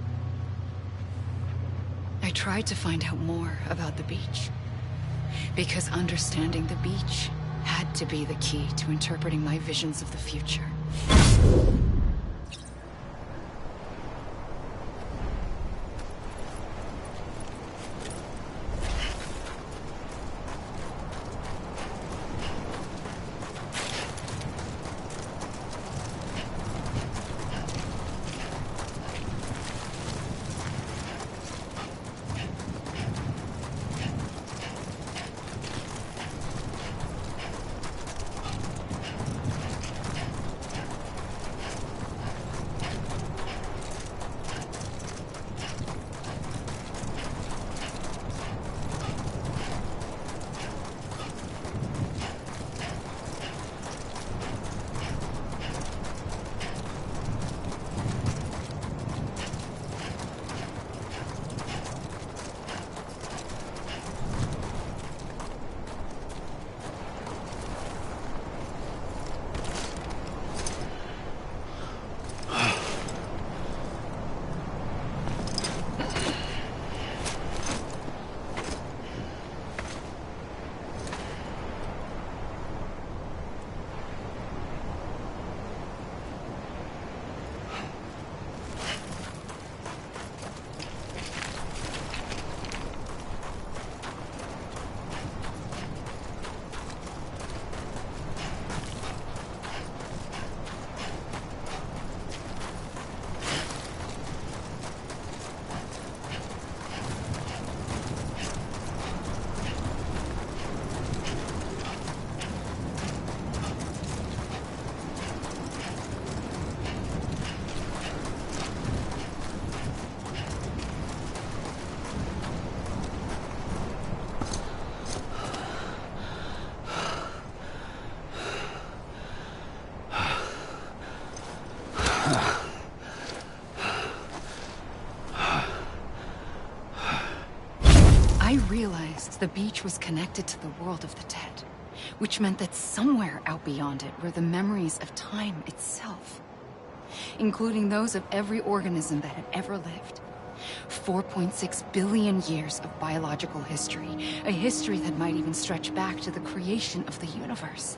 [SPEAKER 7] I tried to find out more about the beach. Because understanding the beach had to be the key to interpreting my visions of the future. I realized the beach was connected to the world of the dead, which meant that somewhere out beyond it were the memories of time itself, including those of every organism that had ever lived. 4.6 billion years of biological history, a history that might even stretch back to the creation of the universe.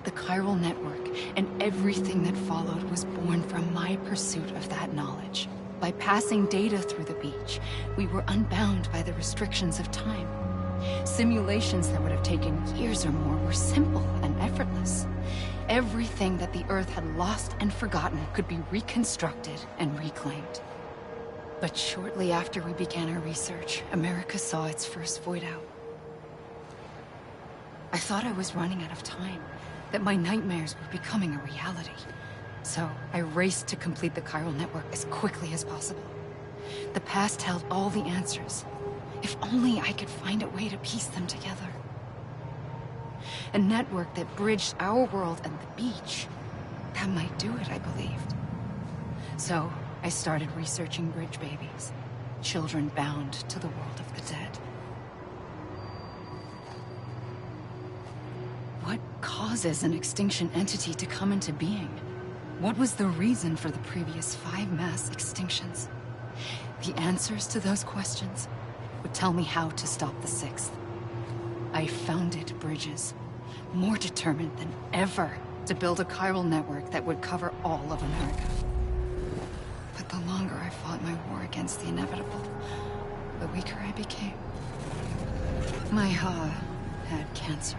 [SPEAKER 7] The chiral network and everything that followed was born from my pursuit of that knowledge. By passing data through the beach, we were unbound by the restrictions of time. Simulations that would have taken years or more were simple and effortless. Everything that the Earth had lost and forgotten could be reconstructed and reclaimed. But shortly after we began our research, America saw its first void out. I thought I was running out of time, that my nightmares were becoming a reality. So I raced to complete the chiral network as quickly as possible. The past held all the answers. If only I could find a way to piece them together. A network that bridged our world and the beach. That might do it, I believed. So I started researching bridge babies, children bound to the world of the dead. What causes an extinction entity to come into being? What was the reason for the previous 5 mass extinctions? The answers to those questions would tell me how to stop the 6th. I founded bridges, more determined than ever to build a chiral network that would cover all of America. But the longer I fought my war against the inevitable, the weaker I became. My Ha had cancer.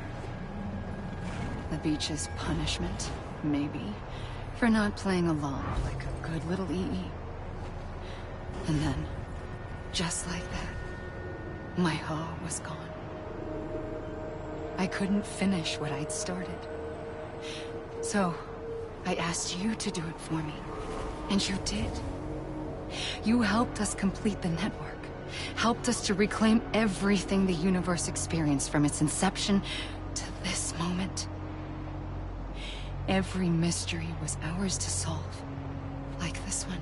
[SPEAKER 7] The beach's punishment, maybe, for not playing along like a good little EE. And then, just like that, my Ha was gone. I couldn't finish what I'd started. So, I asked you to do it for me. And you did. You helped us complete the network. Helped us to reclaim everything the universe experienced from its inception to this moment. Every mystery was ours to solve. Like this one.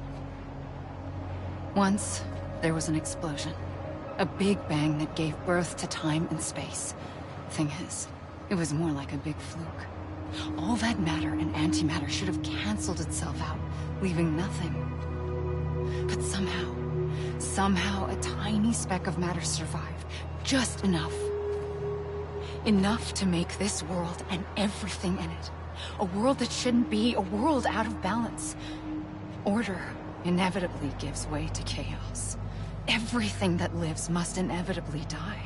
[SPEAKER 7] Once, there was an explosion. A big bang that gave birth to time and space. Thing is, it was more like a big fluke. All that matter and antimatter should have canceled itself out, leaving nothing. But somehow a tiny speck of matter survived. Just enough. Enough to make this world and everything in it. A world that shouldn't be, a world out of balance. Order inevitably gives way to chaos. Everything that lives must inevitably die.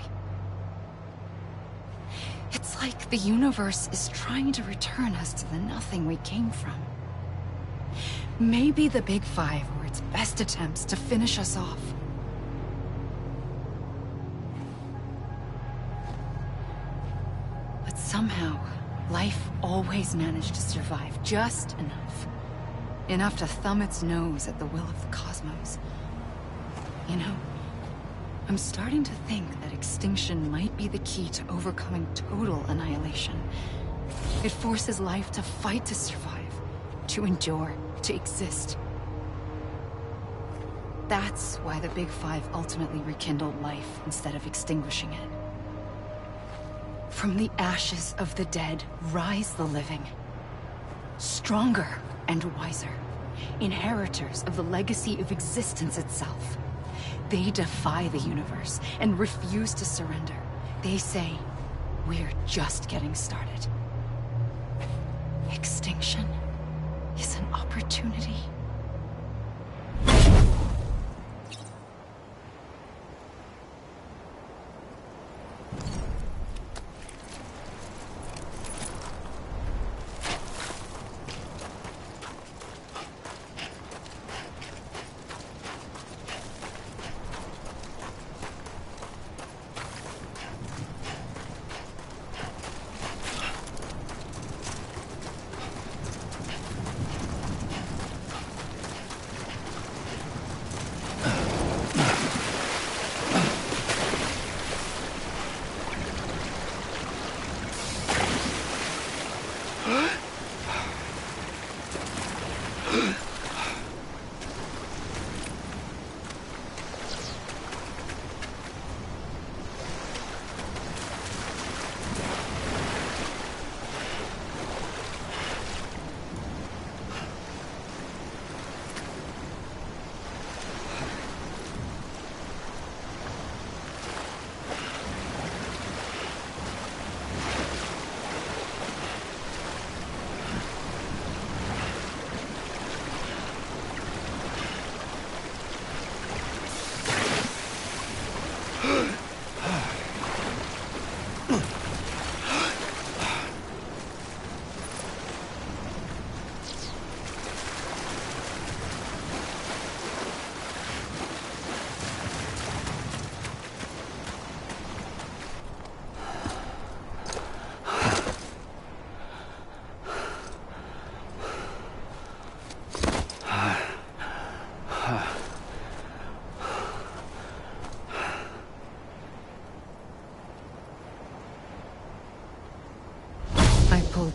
[SPEAKER 7] It's like the universe is trying to return us to the nothing we came from. Maybe the Big Five were its best attempts to finish us off. But somehow, life always managed to survive just enough. Enough to thumb its nose at the will of the cosmos. You know, I'm starting to think that extinction might be the key to overcoming total annihilation. It forces life to fight to survive, to endure, to exist. That's why the Big Five ultimately rekindled life instead of extinguishing it. From the ashes of the dead rise the living. Stronger and wiser. Inheritors of the legacy of existence itself. They defy the universe and refuse to surrender. They say, we're just getting started. Extinction is an opportunity.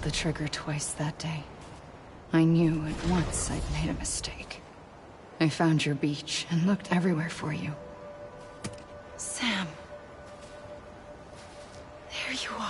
[SPEAKER 7] the trigger twice that day. I knew at once I'd made a mistake. I found your beach and looked everywhere for you. Sam. There you are.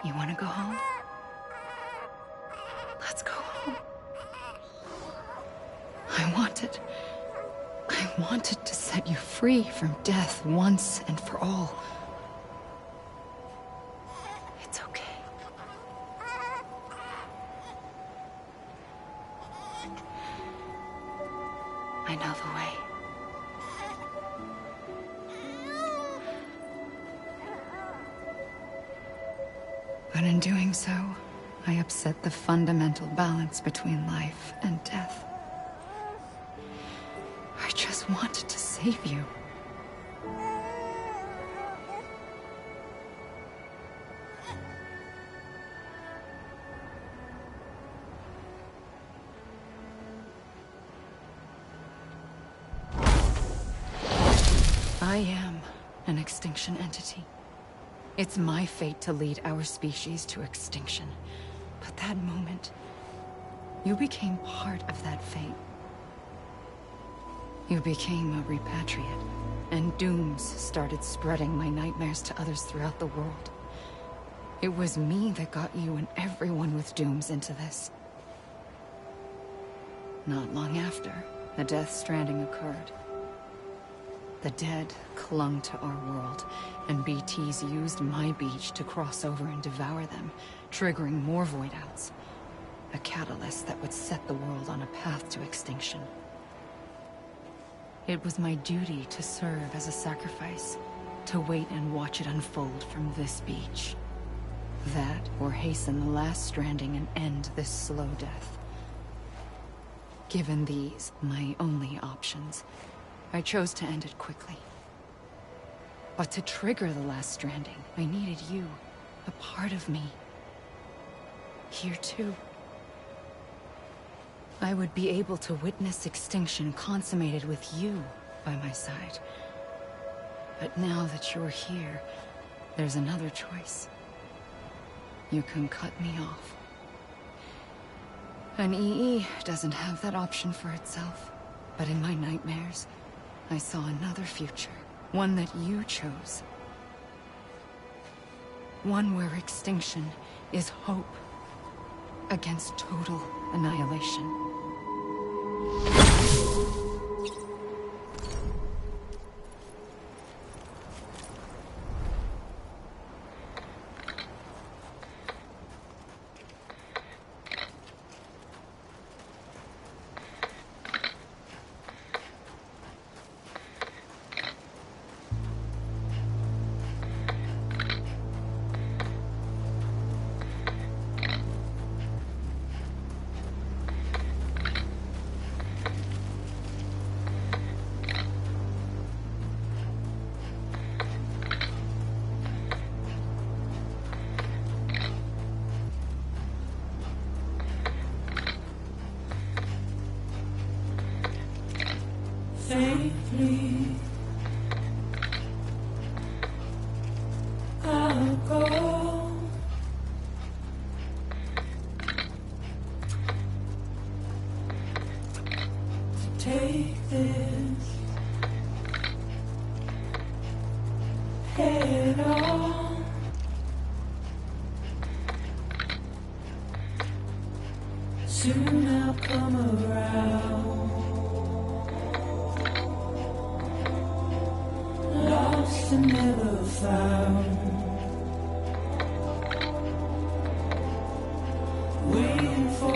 [SPEAKER 7] You want to go home? Let's go home. I wanted to set you free from death once and for all. It's okay. I know the way. But in doing so, I upset the fundamental balance between life and death. I just wanted to save you. I am an extinction entity. It's my fate to lead our species to extinction. But that moment, you became part of that fate. You became a repatriate, and dooms started spreading my nightmares to others throughout the world. It was me that got you and everyone with dooms into this. Not long after, the Death Stranding occurred. The dead clung to our world, and BTs used my beach to cross over and devour them, triggering more void outs. A catalyst that would set the world on a path to extinction. It was my duty to serve as a sacrifice, to wait and watch it unfold from this beach. That, or hasten the last stranding and end this slow death. Given these, my only options, I chose to end it quickly. But to trigger the last stranding, I needed you, a part of me. Here too. I would be able to witness extinction consummated with you by my side. But now that you're here, there's another choice. You can cut me off. An EE doesn't have that option for itself. But in my nightmares, I saw another future. One that you chose. One where extinction is hope against total annihilation.
[SPEAKER 10] Safely, I'll go. To take this head on. Soon I'll come around. Lost and never found, waiting for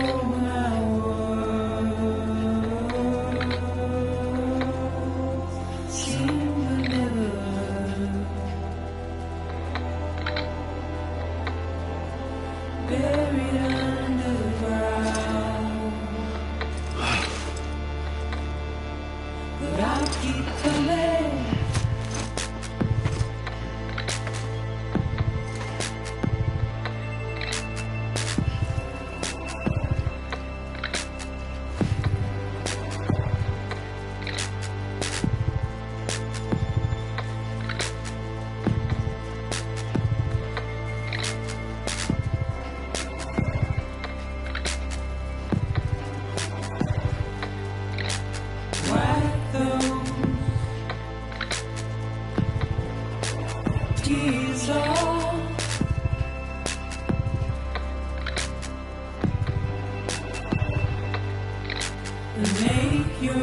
[SPEAKER 10] and make you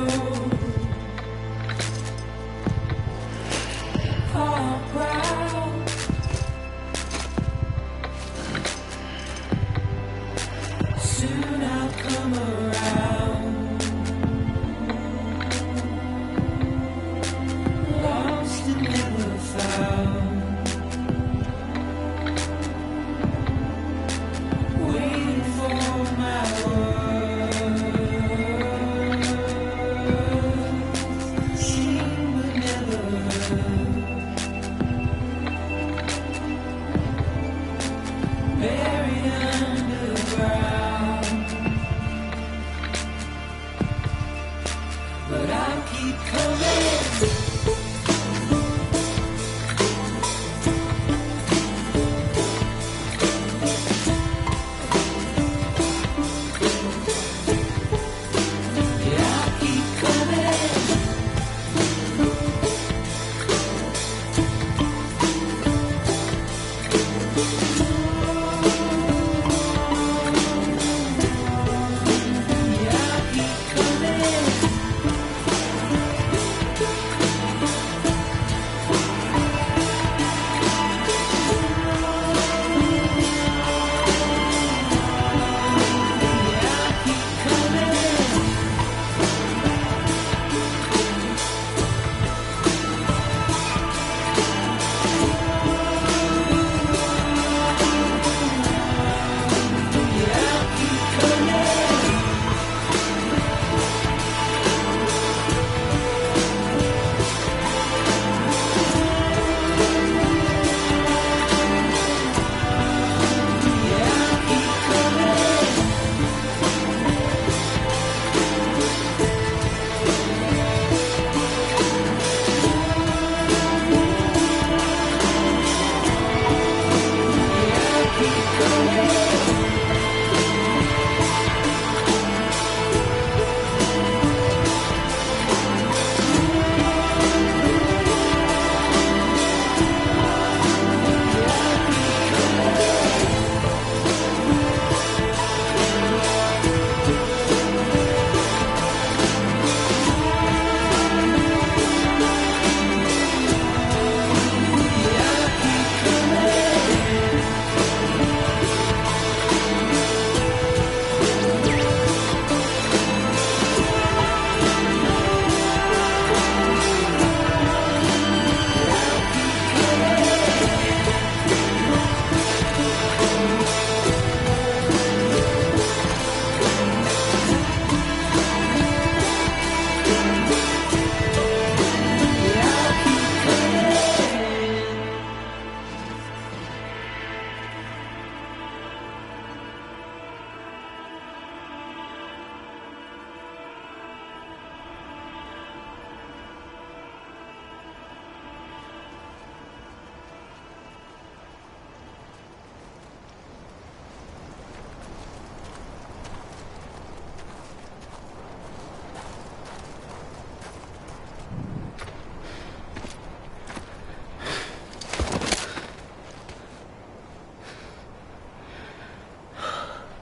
[SPEAKER 10] all proud. Soon I'll come around, lost and never found, waiting for my word, seen but never heard, buried underground. But I'll keep coming.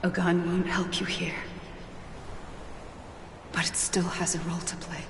[SPEAKER 7] A gun won't help you here, but it still has a role to play.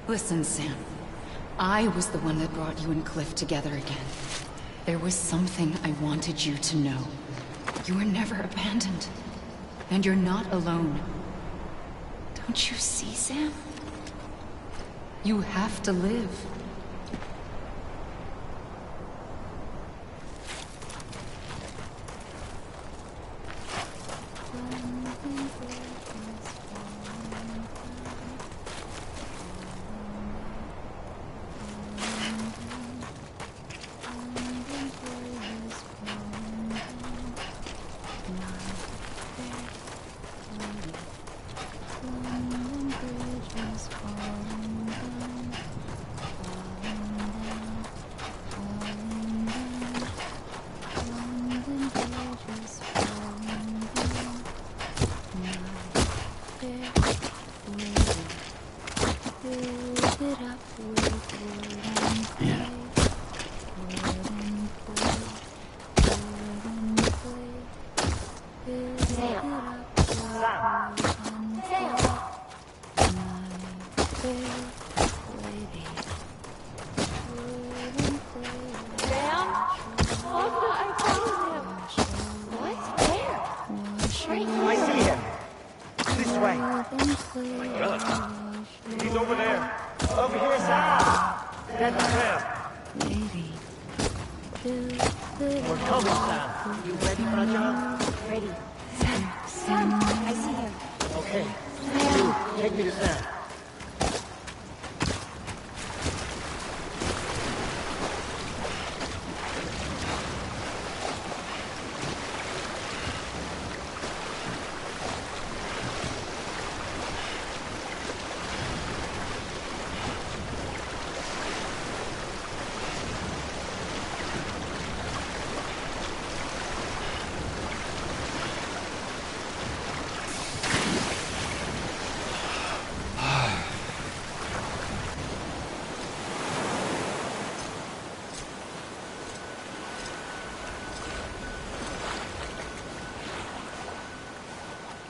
[SPEAKER 7] Listen, Sam. I was the one that brought you and Cliff together again. There was something I wanted you to know. You were never abandoned. And you're not alone. Don't you see, Sam? You have to live.
[SPEAKER 2] We're coming, Sam. You ready, Fragile?
[SPEAKER 5] Ready. Sam, I see him.
[SPEAKER 2] Okay. You, take me to Sam.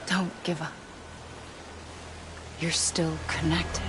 [SPEAKER 7] Don't give up. You're still connected.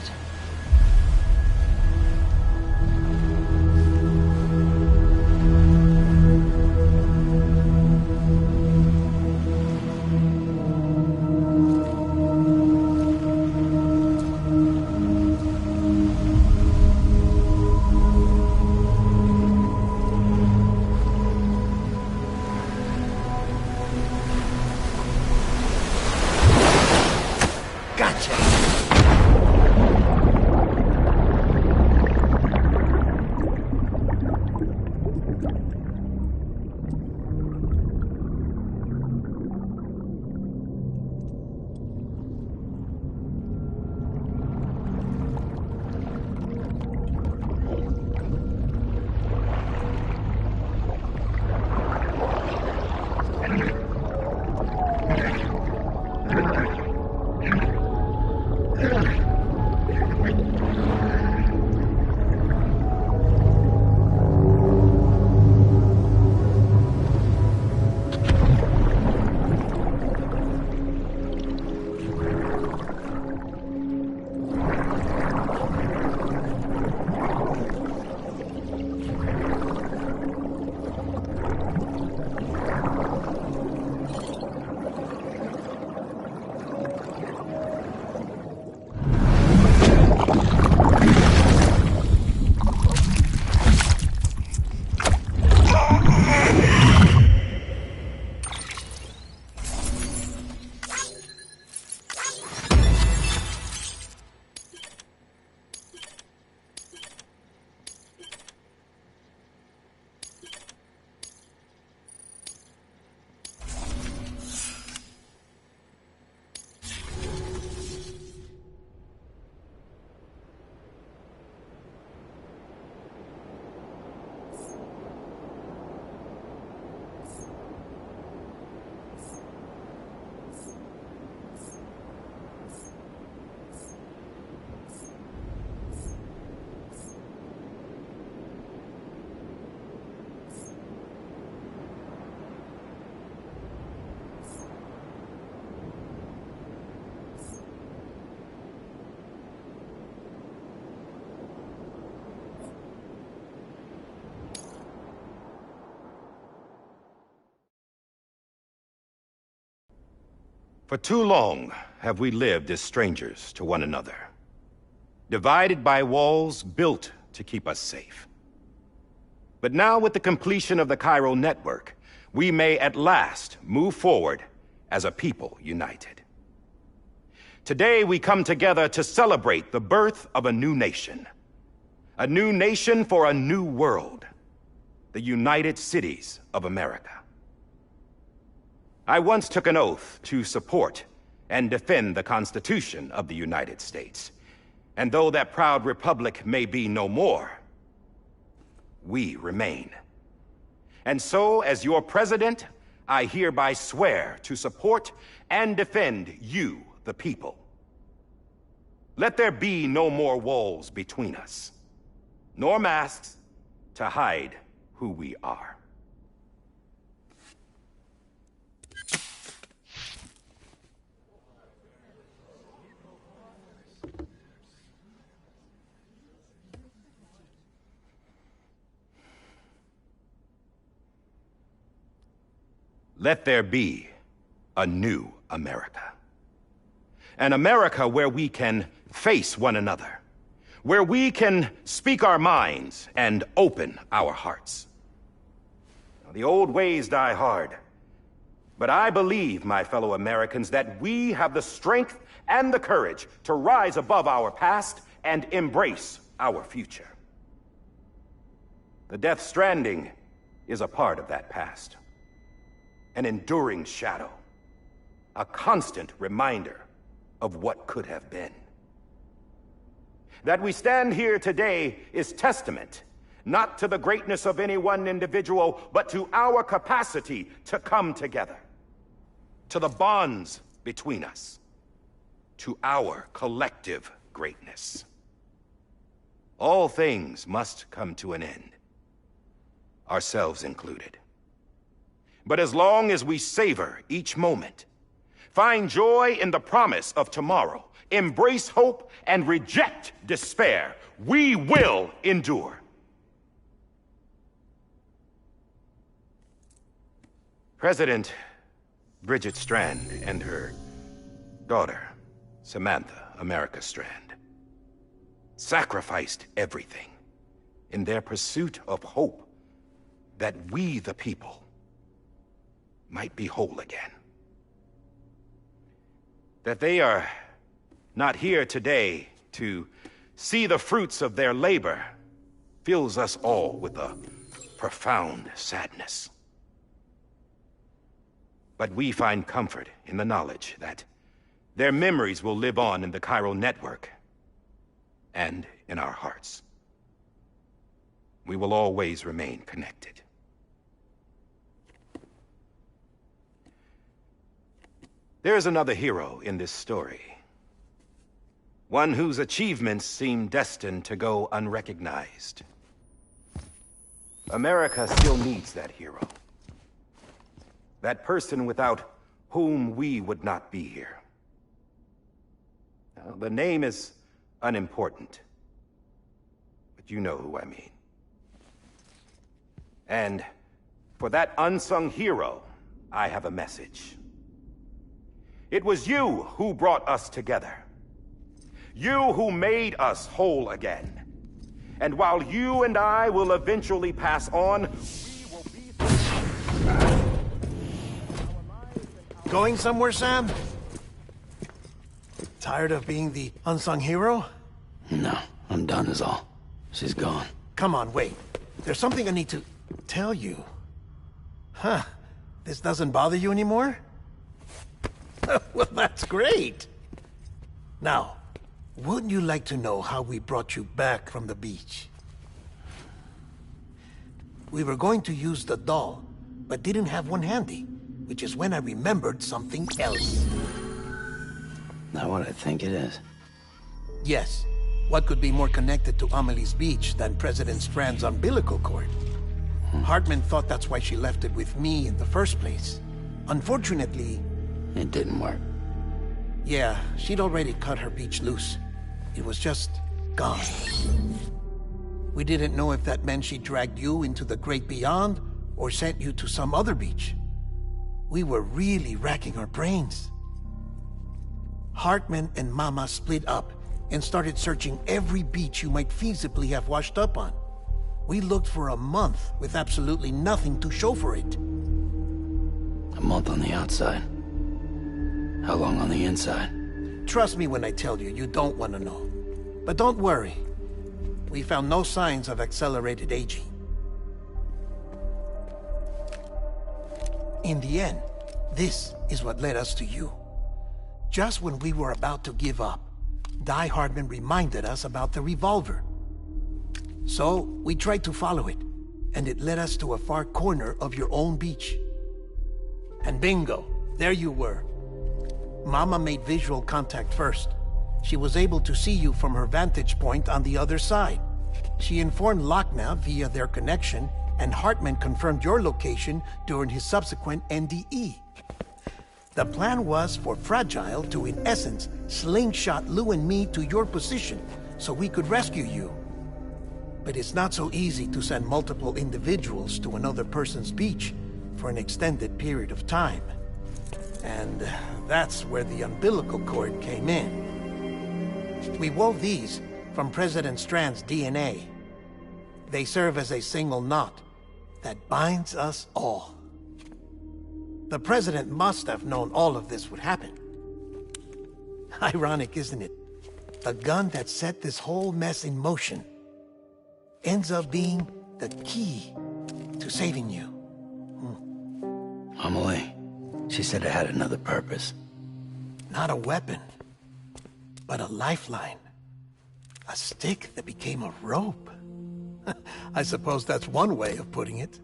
[SPEAKER 1] For too long have we lived as strangers to one another, divided by walls built to keep us safe. But now, with the completion of the Cairo network, we may at last move forward as a people united. Today we come together to celebrate the birth of a new nation. A new nation for a new world. The United Cities of America. I once took an oath to support and defend the Constitution of the United States. And though that proud republic may be no more, we remain. And so, as your president, I hereby swear to support and defend you, the people. Let there be no more walls between us, nor masks to hide who we are. Let there be a new America. An America where we can face one another, where we can speak our minds and open our hearts. the old ways die hard. But I believe, my fellow Americans, that we have the strength and the courage to rise above our past and embrace our future. The Death Stranding is a part of that past. An enduring shadow. A constant reminder of what could have been. That we stand here today is testament, not to the greatness of any one individual, but to our capacity to come together. To the bonds between us. To our collective greatness. All things must come to an end. Ourselves included. But as long as we savor each moment, find joy in the promise of tomorrow, embrace hope, and reject despair, we will endure. President Bridget Strand and her daughter, Samantha America Strand, sacrificed everything in their pursuit of hope that we, the people, might be whole again. That they are not here today to see the fruits of their labor fills us all with a profound sadness. But we find comfort in the knowledge that their memories will live on in the chiral network and in our hearts. We will always remain connected. There's another hero in this story. One whose achievements seem destined to go unrecognized. America still needs that hero. That person without whom we would not be here. Now, the name is unimportant, but you know who I mean. And for that unsung hero, I have a message. It was you who brought us together. You who made us whole again. And while you and I will eventually pass on, we will be...
[SPEAKER 2] Going somewhere, Sam? Tired of being the unsung hero?
[SPEAKER 4] No, I'm done is all. She's gone.
[SPEAKER 2] Come on, wait. There's something I need to tell you. Huh. This doesn't bother you anymore? Well, that's great. Now, wouldn't you like to know how we brought you back from the beach? We were going to use the doll, but didn't have one handy, which is when I remembered something else.
[SPEAKER 4] Not what I think it is.
[SPEAKER 2] Yes. What could be more connected to Amelie's beach than President Strand's umbilical cord? Hartman thought that's why she left it with me in the first place. Unfortunately...
[SPEAKER 4] It didn't work.
[SPEAKER 2] Yeah, she'd already cut her beach loose. It was just gone. We didn't know if that meant she dragged you into the great beyond, or sent you to some other beach. We were really racking our brains. Hartman and Mama split up and started searching every beach you might feasibly have washed up on. We looked for a month with absolutely nothing to show for it.
[SPEAKER 4] A month on the outside. How long on the inside?
[SPEAKER 2] Trust me when I tell you, you don't want to know. But don't worry. We found no signs of accelerated aging. In the end, this is what led us to you. Just when we were about to give up, Die Hardman reminded us about the revolver. So, we tried to follow it, and it led us to a far corner of your own beach. And bingo, there you were. Mama made visual contact first. She was able to see you from her vantage point on the other side. She informed Lochna via their connection, and Hartman confirmed your location during his subsequent NDE. The plan was for Fragile to, in essence, slingshot Lou and me to your position so we could rescue you. But it's not so easy to send multiple individuals to another person's beach for an extended period of time. And that's where the umbilical cord came in. We wove these from President Strand's DNA. They serve as a single knot, that binds us all. The President must have known all of this would happen. Ironic, isn't it? The gun that set this whole mess in motion ends up being the key to saving you.
[SPEAKER 4] Amelie, she said it had another purpose.
[SPEAKER 2] Not a weapon, but a lifeline. A stick that became a rope. I suppose that's one way of putting it.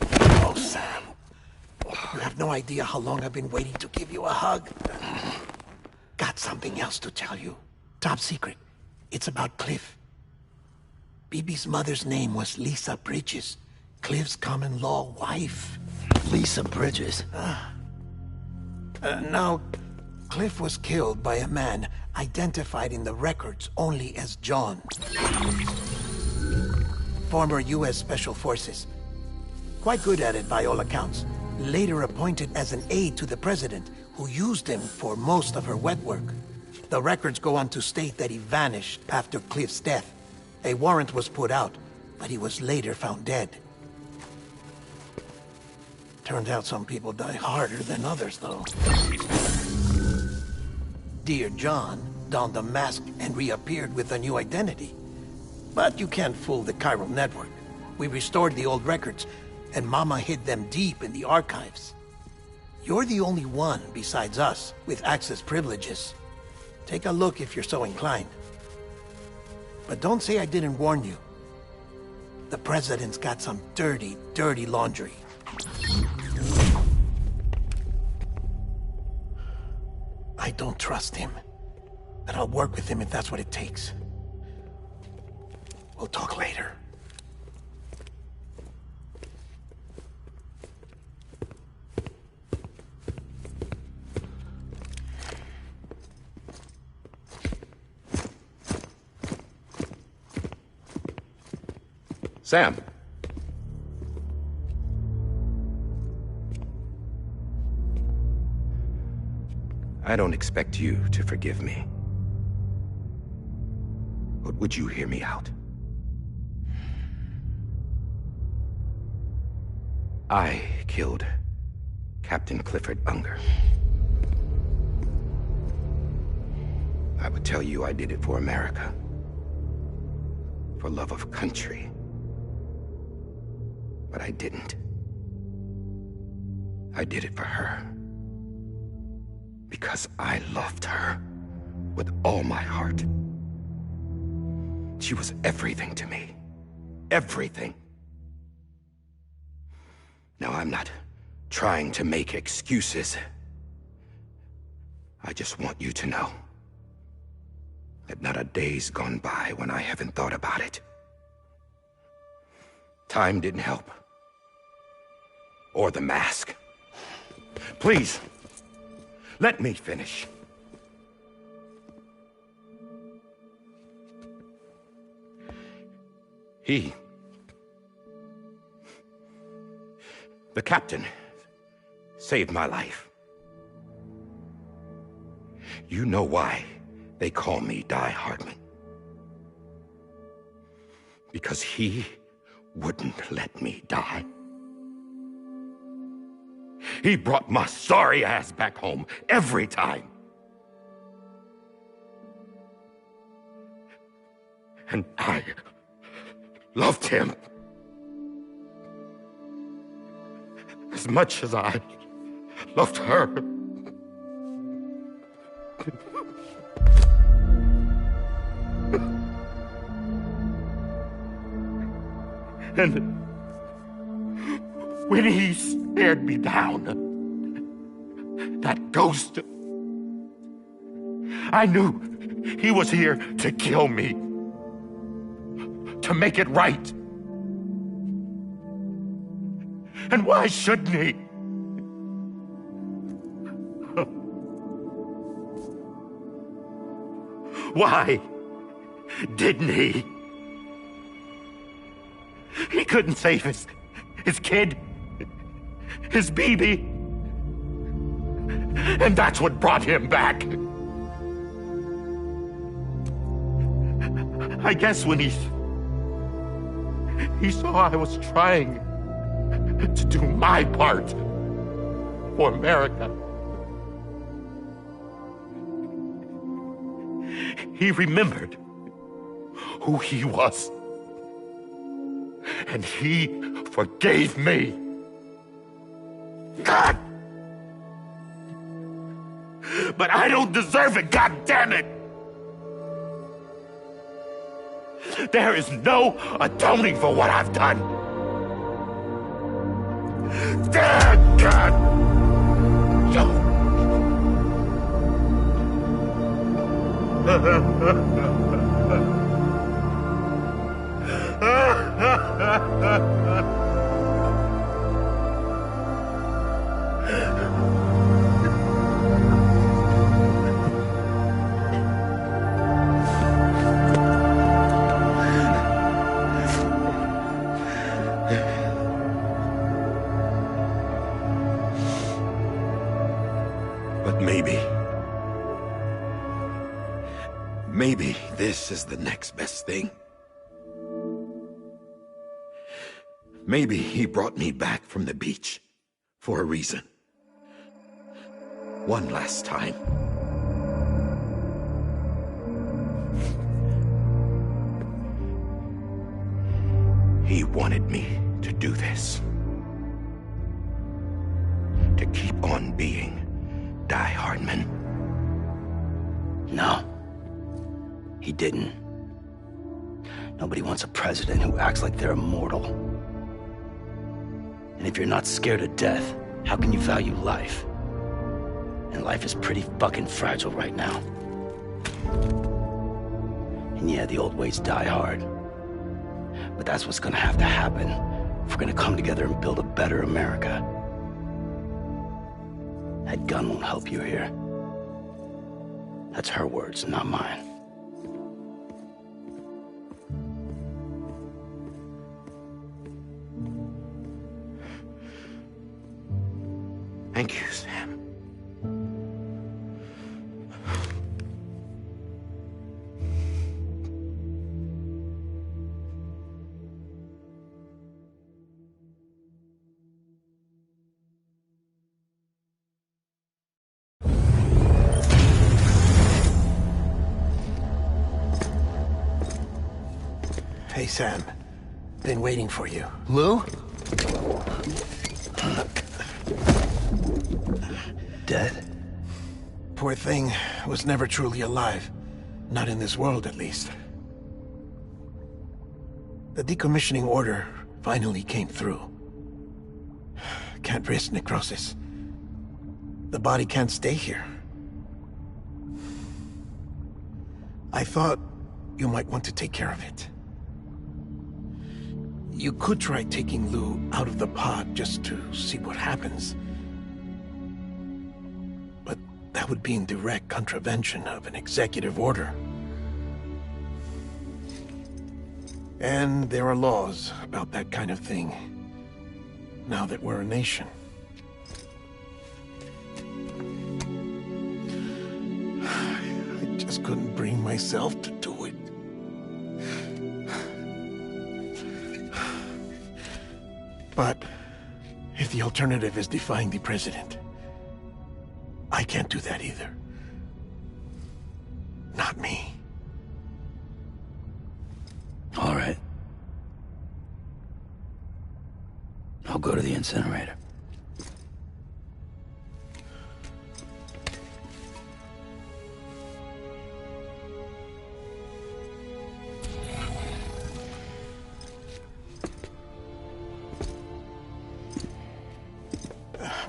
[SPEAKER 2] Oh, Sam. You have no idea how long I've been waiting to give you a hug. Got something else to tell you. Top secret. It's about Cliff. Bibi's mother's name was Lisa Bridges, Cliff's common-law wife.
[SPEAKER 4] Lisa Bridges?
[SPEAKER 2] Now, Cliff was killed by a man identified in the records only as John. Former U.S. Special Forces. Quite good at it by all accounts. Later appointed as an aide to the president, who used him for most of her wet work. The records go on to state that he vanished after Cliff's death. A warrant was put out, but he was later found dead. Turns out some people die harder than others, though. Dear John donned a mask and reappeared with a new identity. But you can't fool the chiral network. We restored the old records, and Mama hid them deep in the archives. You're the only one besides us with access privileges. Take a look if you're so inclined. But don't say I didn't warn you. The president's got some dirty, dirty laundry. I don't trust him, but I'll work with him if that's what it takes. We'll talk later.
[SPEAKER 1] Sam. I don't expect you to forgive me. But would you hear me out? I killed Captain Clifford Unger. I would tell you I did it for America. For love of country. But I didn't. I did it for her. Because I loved her with all my heart. She was everything to me. Everything. Now, I'm not trying to make excuses. I just want you to know that not a day's gone by when I haven't thought about it. Time didn't help. Or the mask. Please, let me finish. The captain, saved my life. You know why they call me Die Hardman. Because he wouldn't let me die. He brought my sorry ass back home every time. And I loved him as much as I loved her. And when he stared me down, that ghost, I knew he was here to kill me, to make it right. And why shouldn't he? Why didn't he? He couldn't save his kid, his baby. And that's what brought him back. I guess when he
[SPEAKER 11] He saw I was trying to do my part for America. He remembered who he was. And he forgave me. God! But I don't deserve it, God damn it! There is no atoning for what I've done. Damn, God! But maybe this is the next best thing. Maybe he brought me back from the beach for a reason. One last time. He wanted me to do this. To keep on being Die Hardman.
[SPEAKER 4] No. He didn't. Nobody wants a president who acts like they're immortal. And if you're not scared of death, how can you value life? And life is pretty fucking fragile right now. And yeah, the old ways die hard. But that's what's gonna have to happen if we're gonna come together and build a better America. That gun won't help you here. That's her words, not mine.
[SPEAKER 1] Thank you, Sam.
[SPEAKER 2] Hey, Sam. Been waiting for you.
[SPEAKER 3] Lou?
[SPEAKER 2] Dead? Poor thing was never truly alive. Not in this world, at least. The decommissioning order finally came through. Can't risk necrosis. The body can't stay here. I thought you might want to take care of it. You could try taking Lou out of the pod just to see what happens. But that would be in direct contravention of an executive order. And there are laws about that kind of thing, now that we're a nation. I just couldn't bring myself to do it. But if the alternative is defying the president, I can't do that either. Not me.
[SPEAKER 4] All right. I'll go to the incinerator.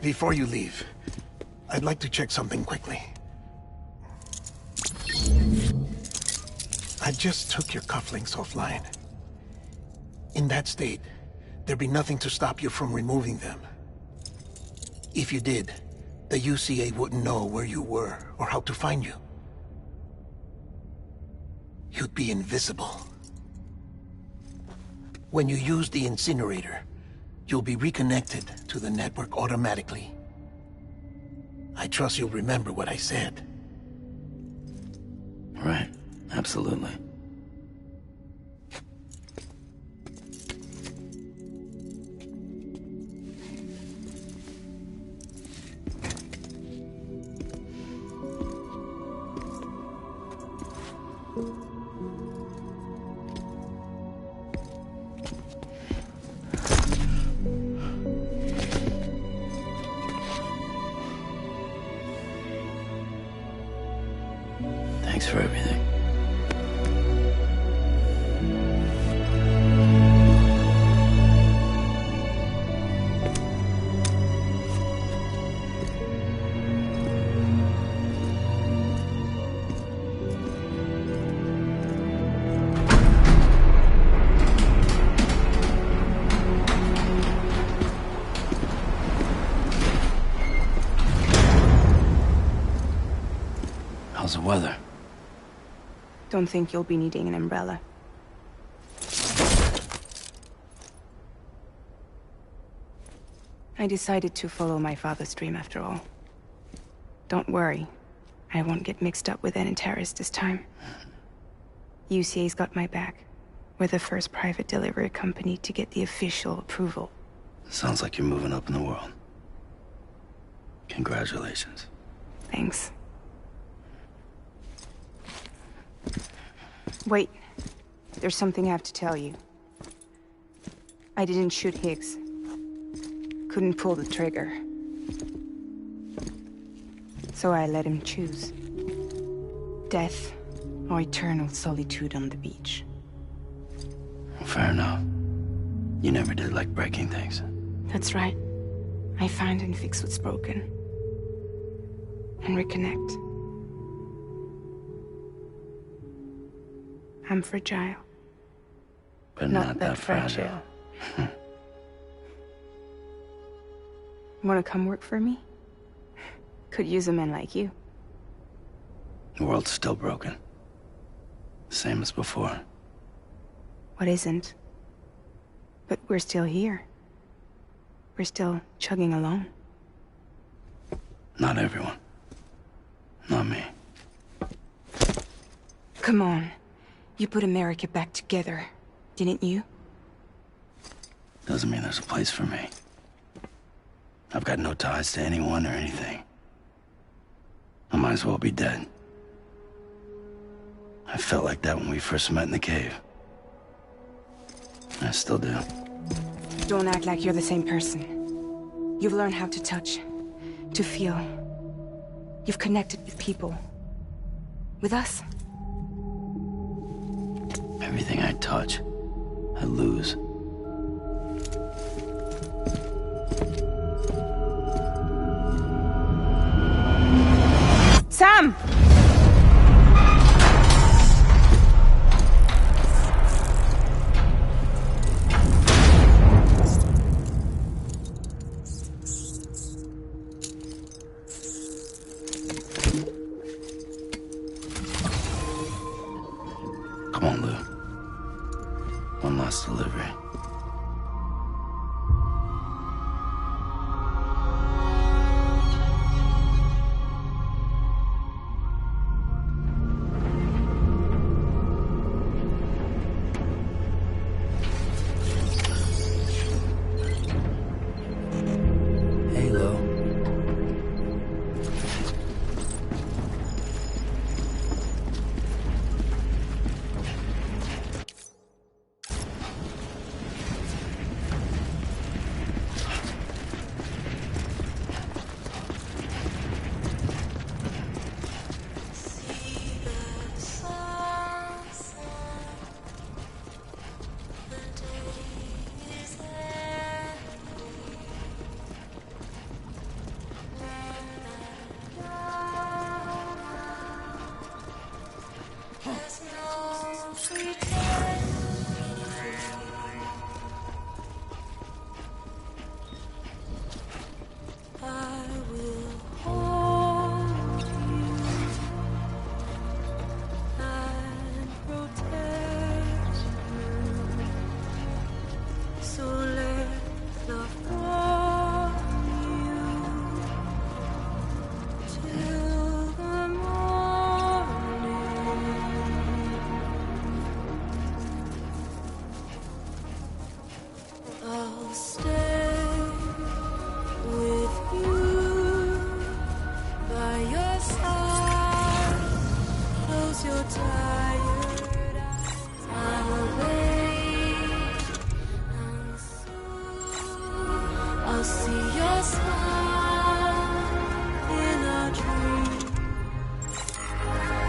[SPEAKER 2] Before you leave, I'd like to check something quickly. I just took your cufflinks offline. In that state, there'd be nothing to stop you from removing them. If you did, the UCA wouldn't know where you were or how to find you. You'd be invisible. When you use the incinerator, you'll be reconnected to the network automatically. I trust you'll remember what I said.
[SPEAKER 4] Right. Absolutely. Thanks for everything. How's the weather?
[SPEAKER 5] Don't think you'll be needing an umbrella. I decided to follow my father's dream after all. Don't worry. I won't get mixed up with any terrorists this time. UCA's got my back. We're the first private delivery company to get the official approval.
[SPEAKER 4] Sounds like you're moving up in the world. Congratulations.
[SPEAKER 5] Thanks. Wait. There's something I have to tell you. I didn't shoot Higgs. Couldn't pull the trigger. So I let him choose. Death or eternal solitude on the beach.
[SPEAKER 4] Fair enough. You never did like breaking things.
[SPEAKER 5] That's right. I find and fix what's broken. And reconnect. I'm fragile.
[SPEAKER 4] But not that fragile.
[SPEAKER 5] Wanna come work for me? Could use a man like you.
[SPEAKER 4] The world's still broken. Same as before.
[SPEAKER 5] What isn't? But we're still here. We're still chugging along.
[SPEAKER 4] Not everyone. Not me.
[SPEAKER 5] Come on. You put America back together, didn't you?
[SPEAKER 4] Doesn't mean there's a place for me. I've got no ties to anyone or anything. I might as well be dead. I felt like that when we first met in the cave. I still do.
[SPEAKER 5] Don't act like you're the same person. You've learned how to touch, to feel. You've connected with people. With us.
[SPEAKER 4] Everything I touch, I lose.
[SPEAKER 5] Sam!
[SPEAKER 4] Come on, Lou. One last delivery. Hey, Lou.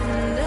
[SPEAKER 10] And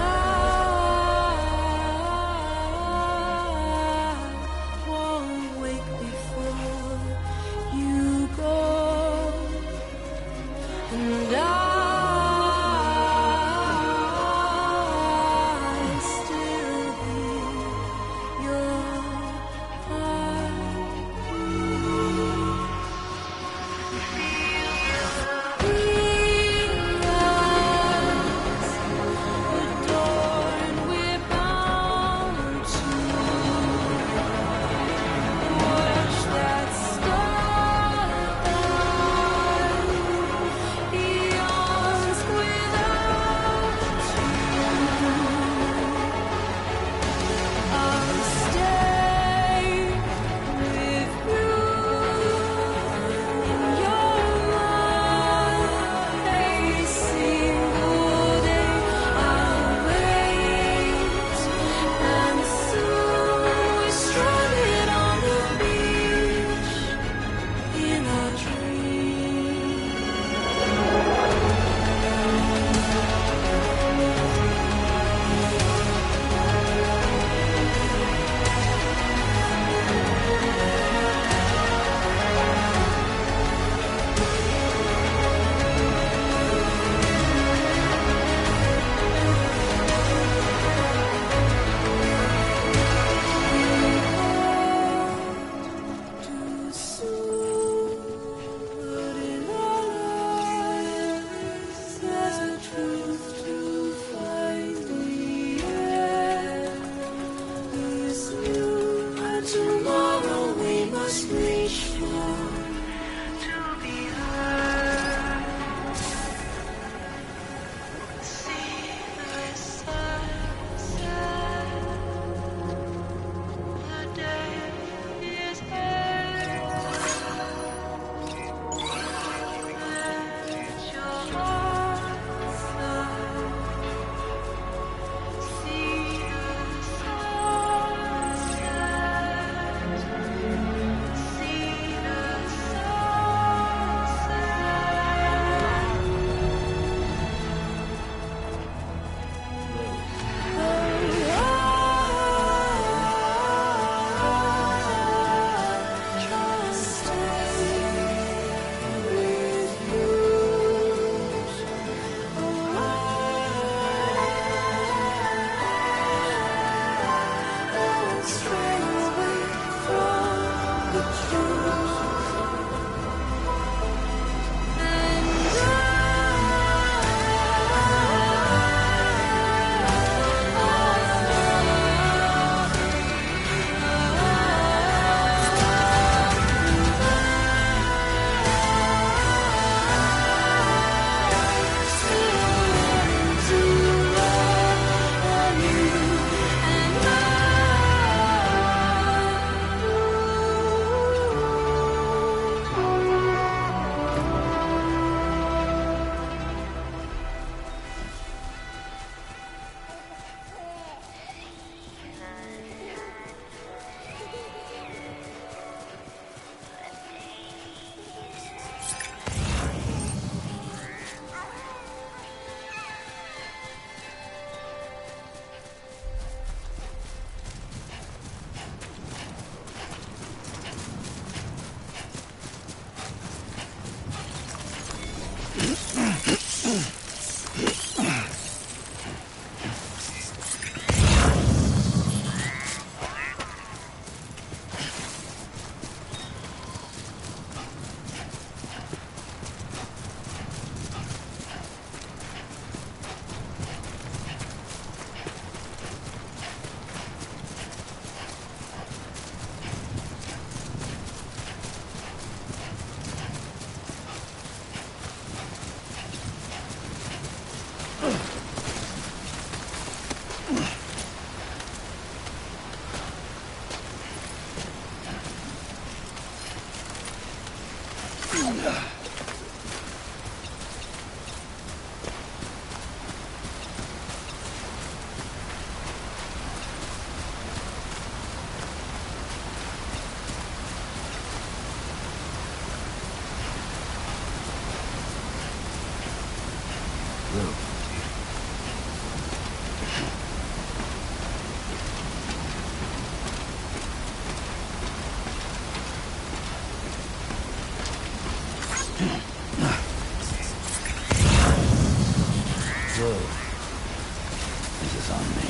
[SPEAKER 4] This is on me.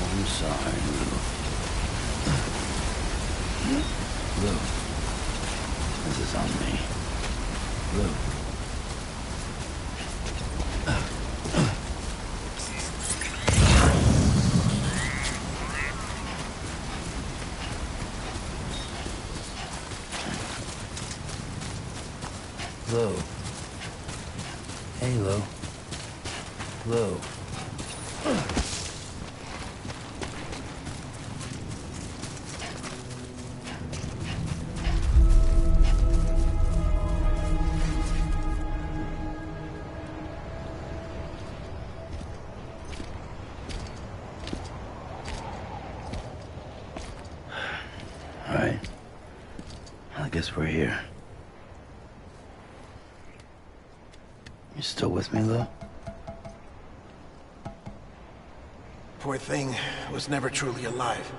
[SPEAKER 4] I'm sorry, Lou. Lou. This is on me. Lou. Lou. Hey, Lou. Lou. All right. I guess we're here. You still with me, Lou?
[SPEAKER 2] Poor thing was never truly alive.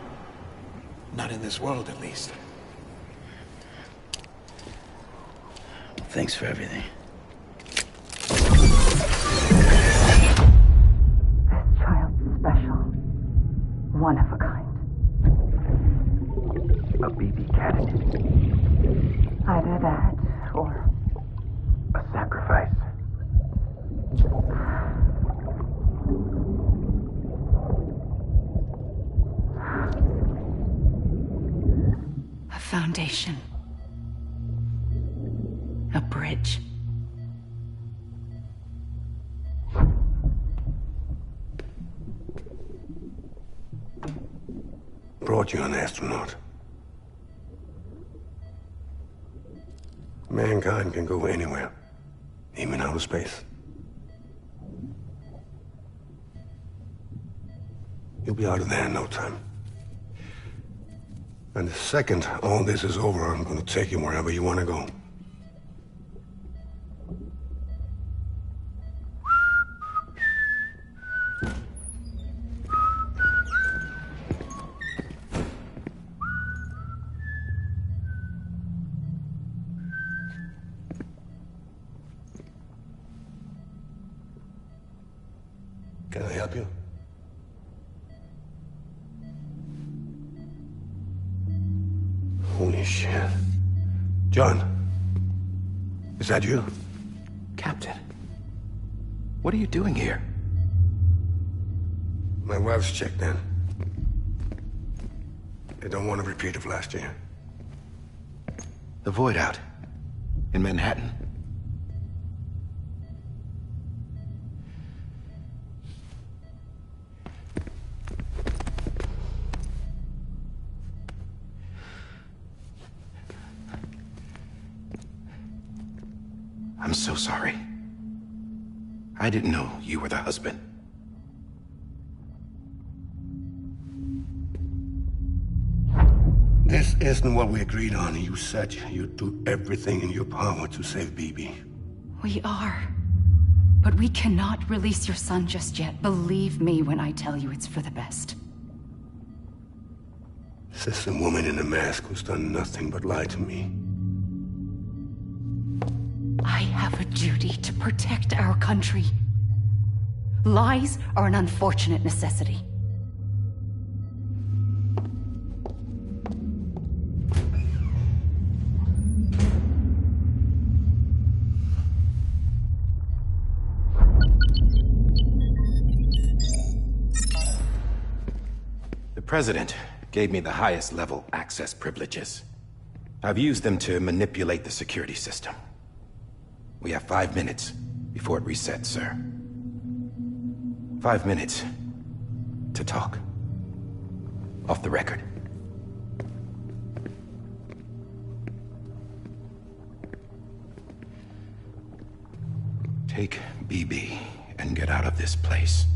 [SPEAKER 2] Not in this world, at least.
[SPEAKER 4] Thanks for everything.
[SPEAKER 12] This child's special. One of a kind.
[SPEAKER 13] A BB candidate.
[SPEAKER 12] Either that, or
[SPEAKER 13] a sacrifice.
[SPEAKER 7] A foundation. A bridge.
[SPEAKER 14] Brought you an astronaut. Mankind can go anywhere, even outer space. You'll be out of there in no time. And the second all this is over, I'm gonna take you wherever you wanna go. Can I help you? Holy shit. John, is that you?
[SPEAKER 11] Captain, what are you doing here?
[SPEAKER 14] My wife's checked in. They don't want a repeat of last year.
[SPEAKER 11] The Void out in Manhattan. I'm so sorry. I didn't know you were the husband.
[SPEAKER 14] This isn't what we agreed on. You said you'd do everything in your power to save BB.
[SPEAKER 7] We are. But we cannot release your son just yet. Believe me when I tell you it's for the best.
[SPEAKER 14] This is a woman in a mask who's done nothing but lie to me.
[SPEAKER 7] I have a duty to protect our country. Lies are an unfortunate necessity.
[SPEAKER 1] The President gave me the highest level access privileges. I've used them to manipulate the security system. We have 5 minutes before it resets, sir. 5 minutes to talk. Off the record. Take BB and get out of this place.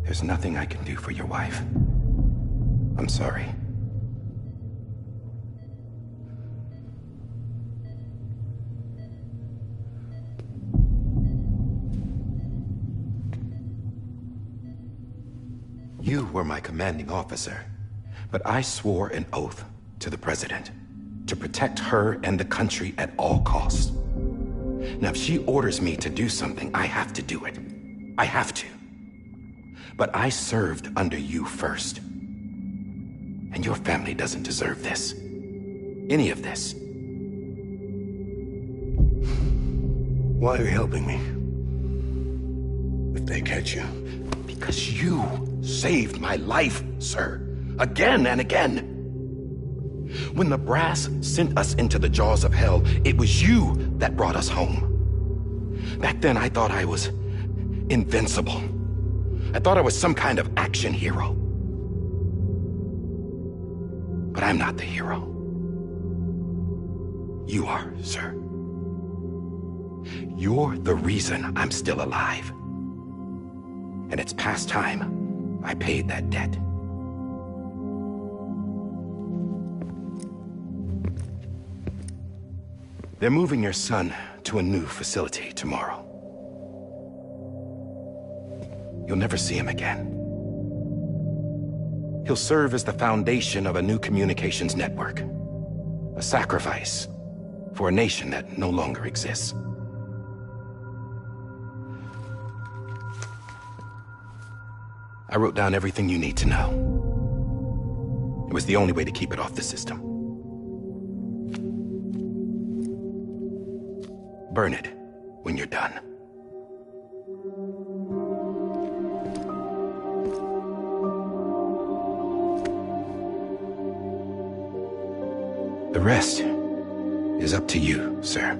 [SPEAKER 1] There's nothing I can do for your wife. I'm sorry. You were my commanding officer, but I swore an oath to the President to protect her and the country at all costs. Now, if she orders me to do something, I have to do it. I have to. But I served under you first. And your family doesn't deserve this. Any of this.
[SPEAKER 14] Why are you helping me? If they catch you.
[SPEAKER 1] Because you saved my life, sir. Again and again. When the brass sent us into the jaws of hell, it was you that brought us home. Back then, I thought I was invincible. I thought I was some kind of action hero. But I'm not the hero. You are, sir. You're the reason I'm still alive. And it's past time I paid that debt. They're moving your son to a new facility tomorrow. You'll never see him again. He'll serve as the foundation of a new communications network. A sacrifice for a nation that no longer exists. I wrote down everything you need to know. It was the only way to keep it off the system. Burn it when you're done. The rest is up to you, sir.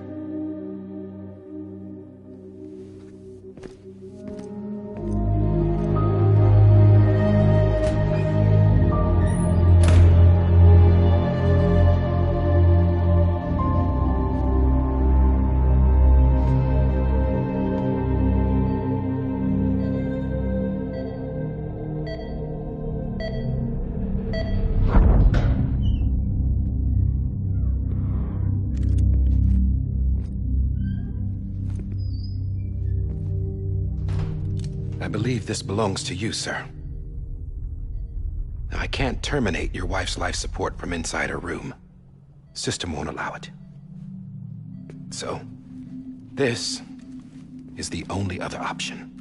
[SPEAKER 1] I believe this belongs to you, sir. Now, I can't terminate your wife's life support from inside her room. System won't allow it. So, this is the only other option.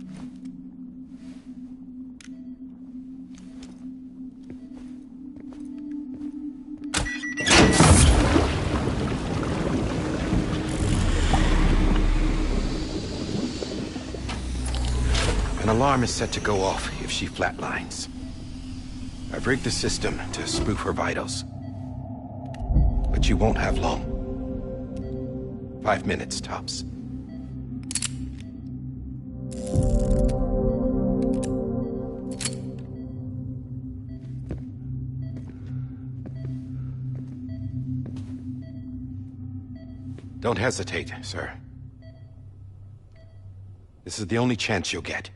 [SPEAKER 1] An alarm is set to go off if she flatlines. I've rigged the system to spoof her vitals. But you won't have long. 5 minutes, tops. Don't hesitate, sir. This is the only chance you'll get.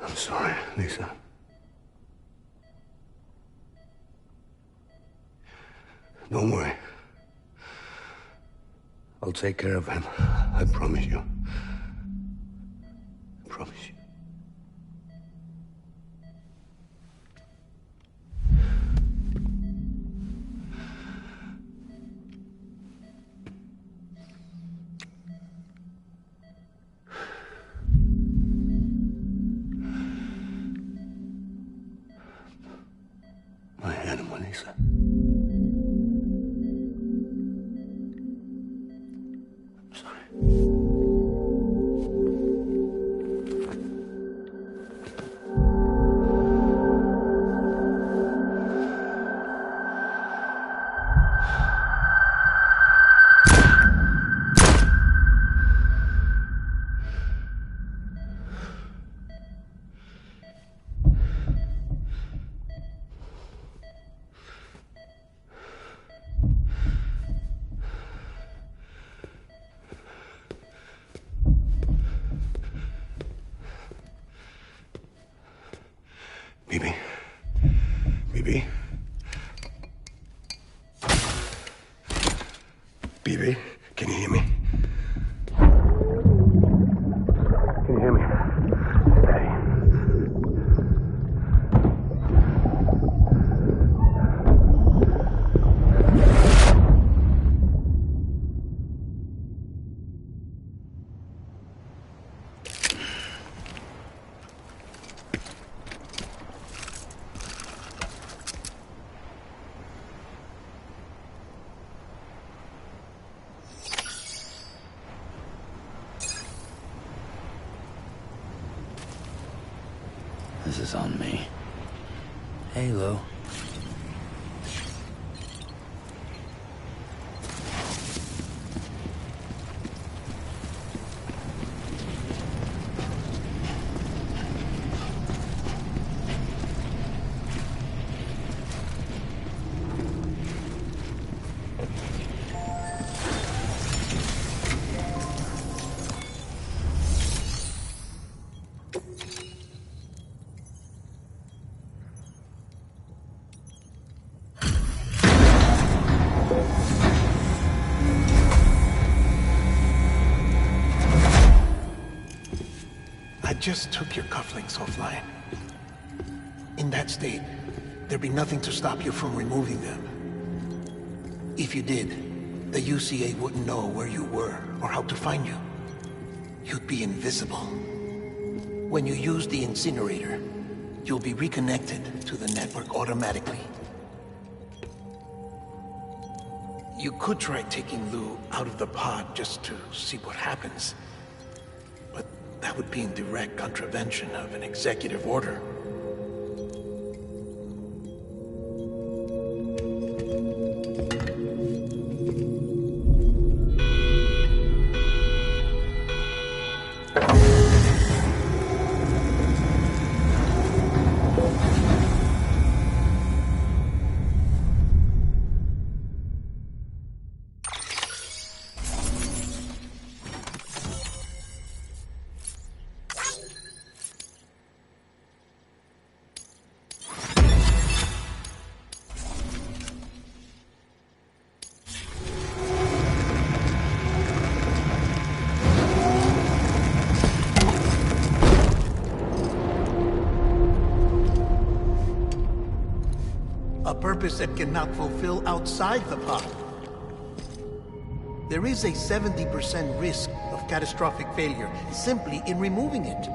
[SPEAKER 14] I'm sorry, Lisa. Don't worry. I'll take care of him. I promise you. I promise you. My hand, Melissa. I'm sorry. Bibi. Bibi. Bibi, can you hear me? Can you hear me? Daddy.
[SPEAKER 4] This is on me. Halo.
[SPEAKER 2] I just took your cufflinks offline. In that state, there'd be nothing to stop you from removing them. If you did, the UCA wouldn't know where you were or how to find you. You'd be invisible. When you use the incinerator, you'll be reconnected to the network automatically. You could try taking Lou out of the pod just to see what happens. But that would be in direct contravention of an executive order. A purpose that cannot fulfill outside the pod. There is a 70% risk of catastrophic failure simply in removing it.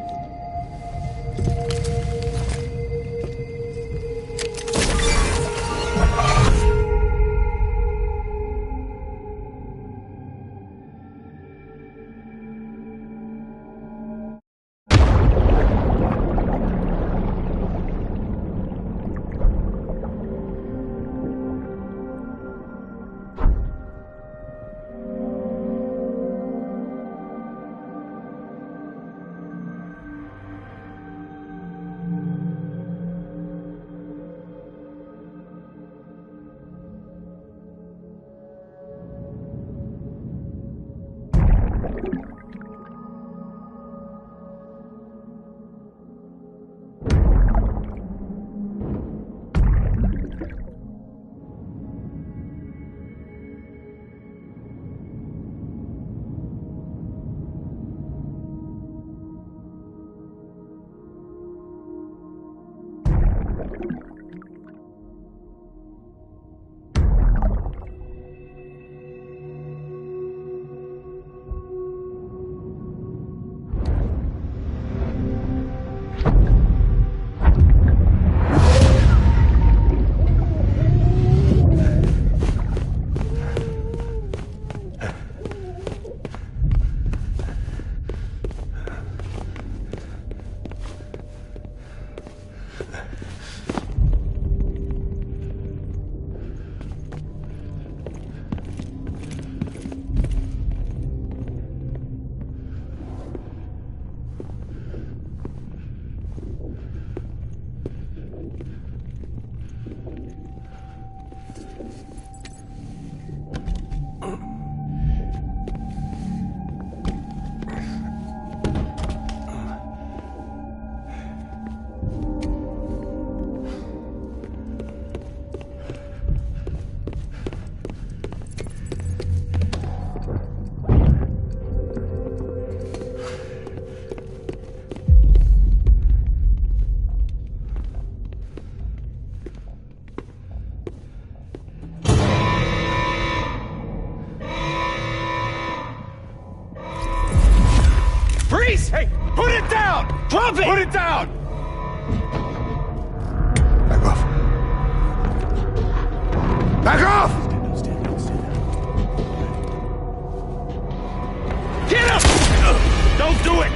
[SPEAKER 1] Put it down!
[SPEAKER 9] Drop it!
[SPEAKER 1] Put it down!
[SPEAKER 14] Back off. Back off!
[SPEAKER 1] Get him! Don't do it!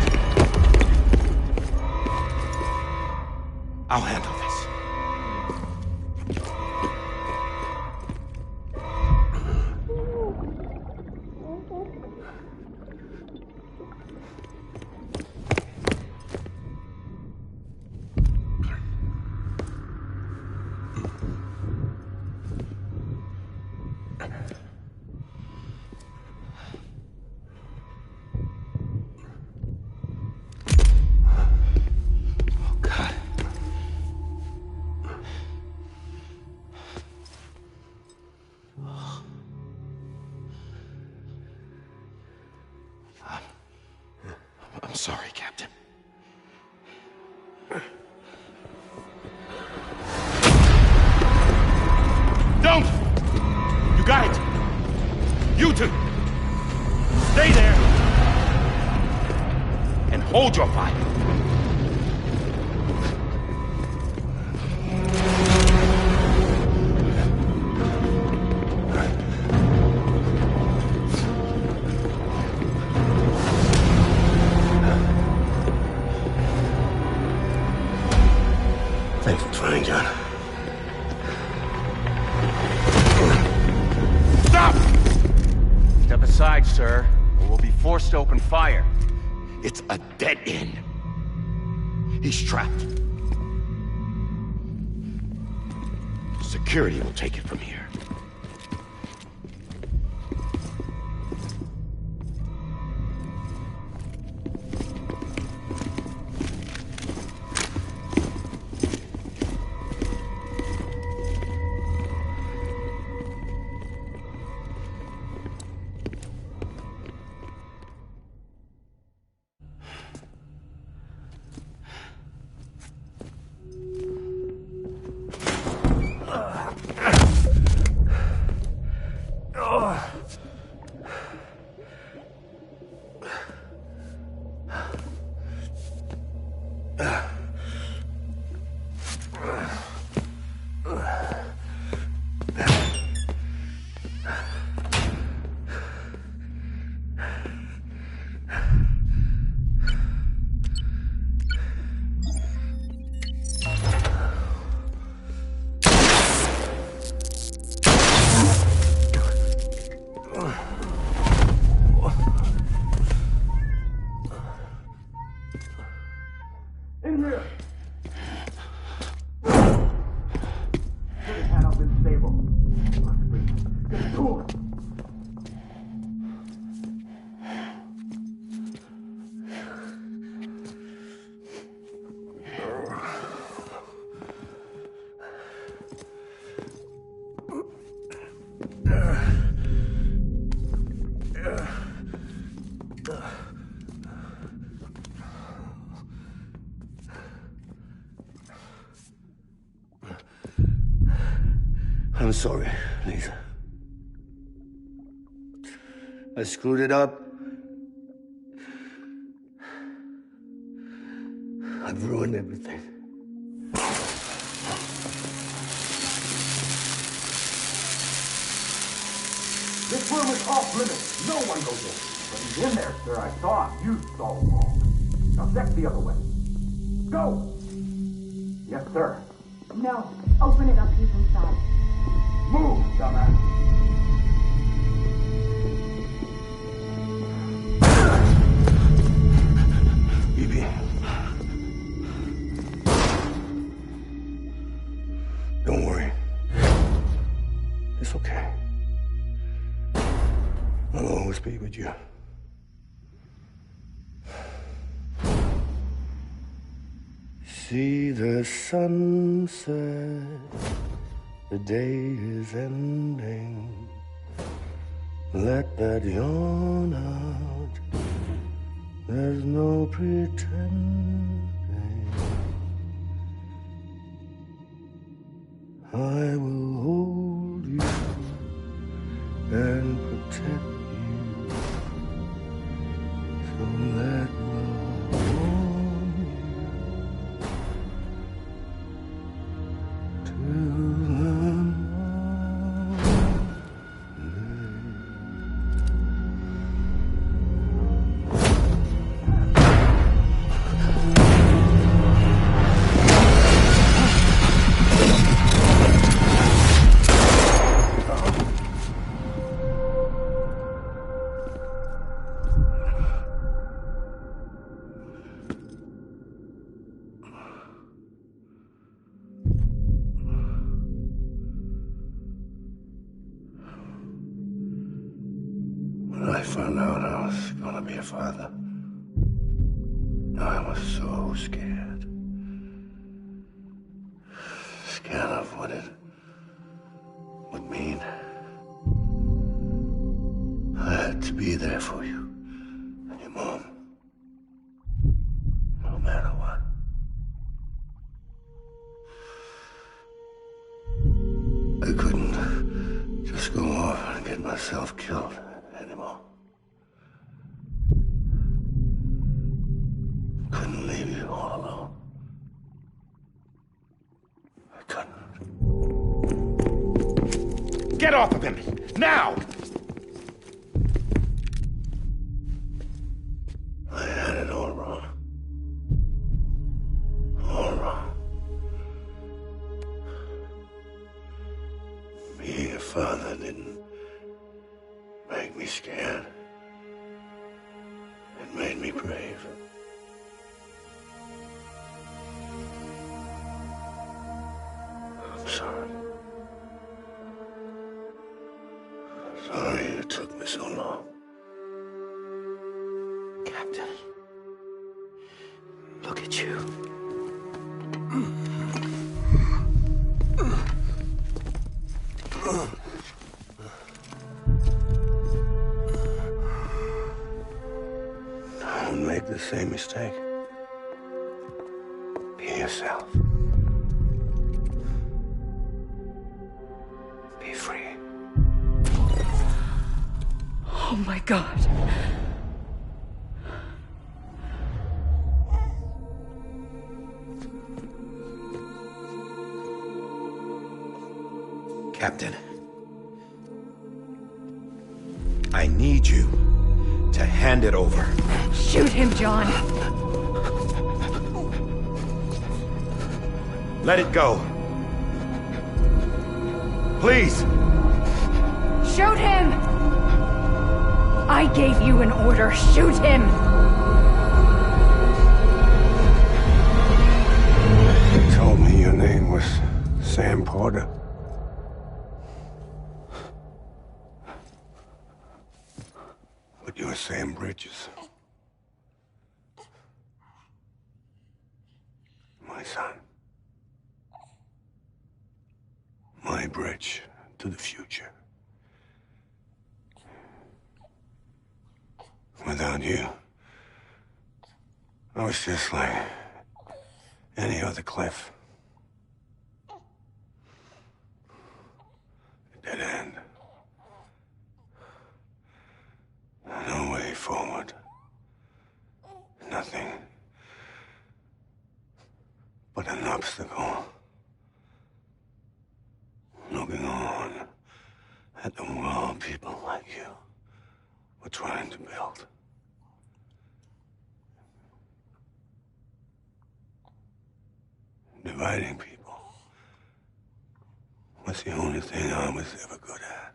[SPEAKER 1] I'll handle this. I'm sorry, Captain. Don't! You got it! You two! Stay there! And hold your fire!
[SPEAKER 14] Thanks for trying, John.
[SPEAKER 1] Stop!
[SPEAKER 9] Step aside, sir, or we'll be forced to open fire.
[SPEAKER 1] It's a dead end. He's trapped. Security will take it from here.
[SPEAKER 14] I'm sorry, Lisa. I screwed it up. I've ruined everything.
[SPEAKER 15] This room is off limits. No one goes in. But he's in there, sir. I saw him. You saw him all. Now check the other way. Go! Yes, sir.
[SPEAKER 12] No. Open it up. He's inside.
[SPEAKER 15] Move, dumbass.
[SPEAKER 14] Bibi. Don't worry. It's okay. I'll always be with you. See the sunset. The day is ending. Let that yawn out. There's no pretending. I will hold you and protect you. So let love found out I was gonna be a father, I was so scared. Scared of what it would mean. I had to be there for you and your mom, no matter what. I couldn't just go off and get myself killed anymore. Couldn't leave you all alone. I couldn't.
[SPEAKER 1] Get off of him! Now!
[SPEAKER 14] I had it all wrong. All wrong. Being a father didn't make me scared. It made me brave. I'm sorry. Sorry it took me so long.
[SPEAKER 3] Captain, look at you.
[SPEAKER 14] Don't make the same mistake. Be yourself. Be free.
[SPEAKER 7] Oh my God.
[SPEAKER 1] Captain, I need you to hand it over.
[SPEAKER 7] Shoot him, John.
[SPEAKER 1] Let it go. Please.
[SPEAKER 7] Shoot him! I gave you an order. Shoot him!
[SPEAKER 14] You told me your name was Sam Porter. But you're Sam Bridges. My son. My bridge to the future. Without you, I was just like any other Cliff. A dead end. No way forward. Nothing but an obstacle. Looking on at the world people like you were trying to build. Dividing people was the only thing I was ever good at.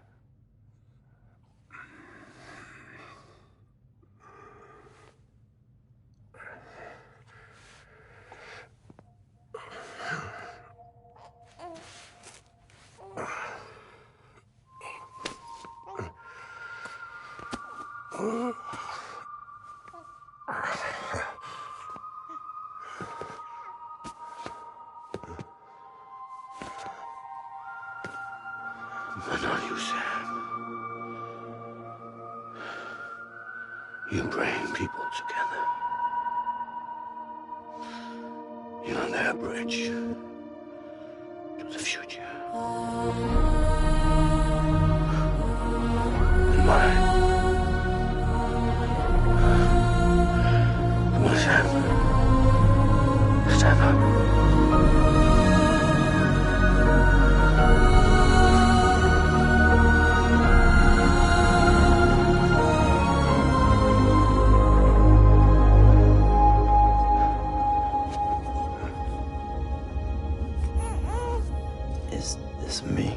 [SPEAKER 14] But not you, Sam. You bring people together. You're their bridge to the future. And mine. Come on, Sam. Stand up.
[SPEAKER 3] Is this me?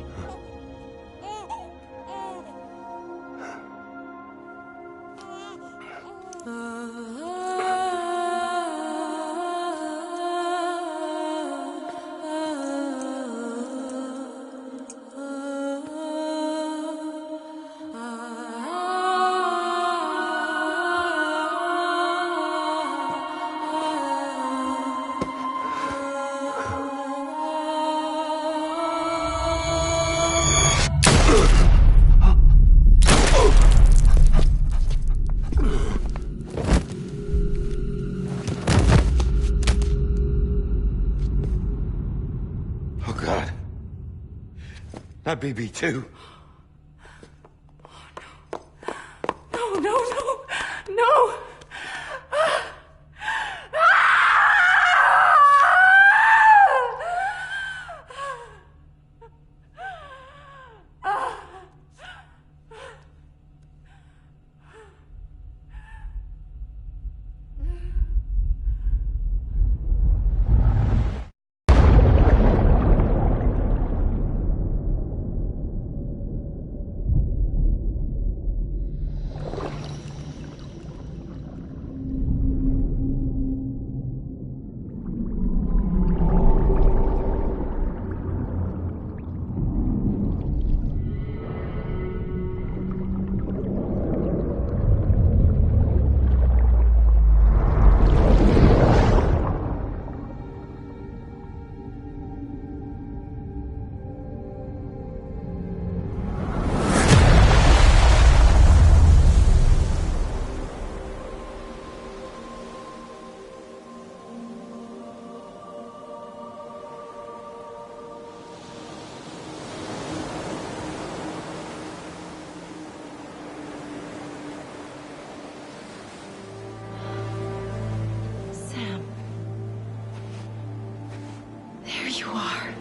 [SPEAKER 14] Not BB too.
[SPEAKER 10] No, no, no, no!
[SPEAKER 7] There you are.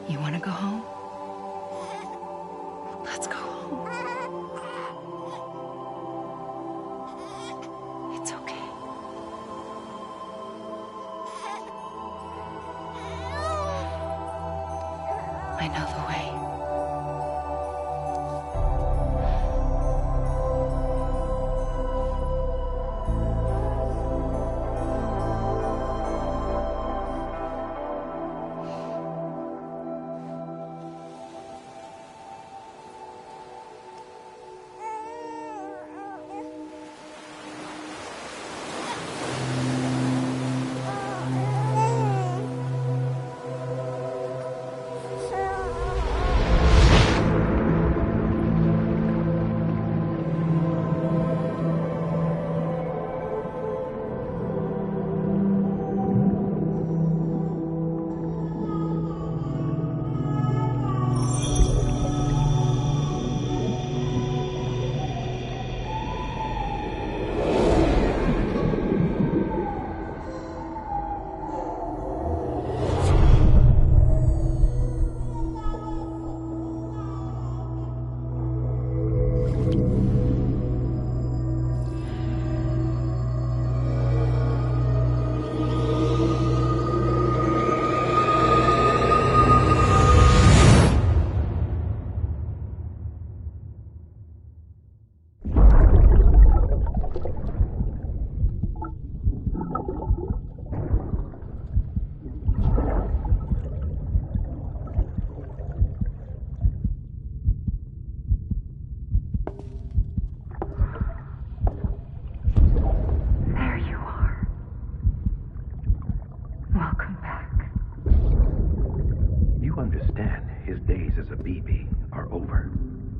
[SPEAKER 7] You want to go home? Let's go home. It's okay. I know the way.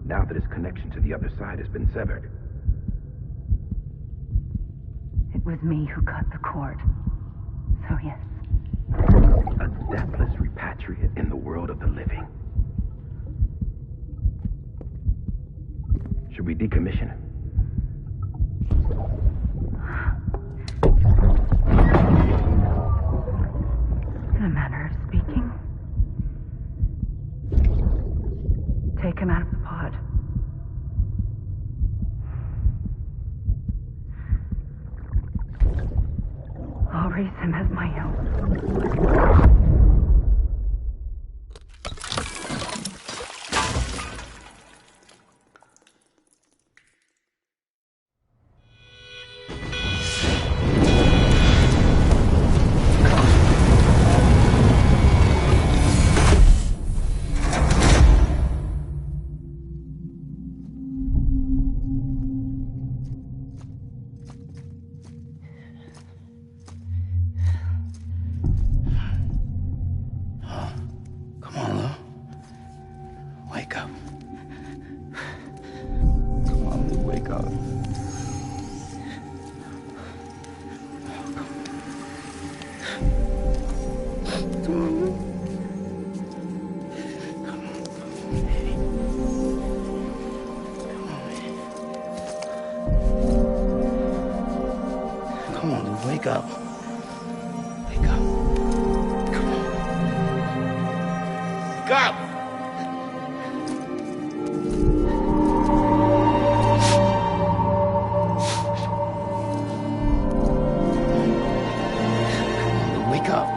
[SPEAKER 15] Now that his connection to the other side has been severed.
[SPEAKER 12] It was me who cut the cord. So yes.
[SPEAKER 15] A deathless repatriate in the world of the living. Should we decommission him?
[SPEAKER 12] take him out of the pod. I'll raise him as my own.
[SPEAKER 9] Wake up. Wake up. Come on. Wake up! Wake up.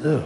[SPEAKER 9] Lou.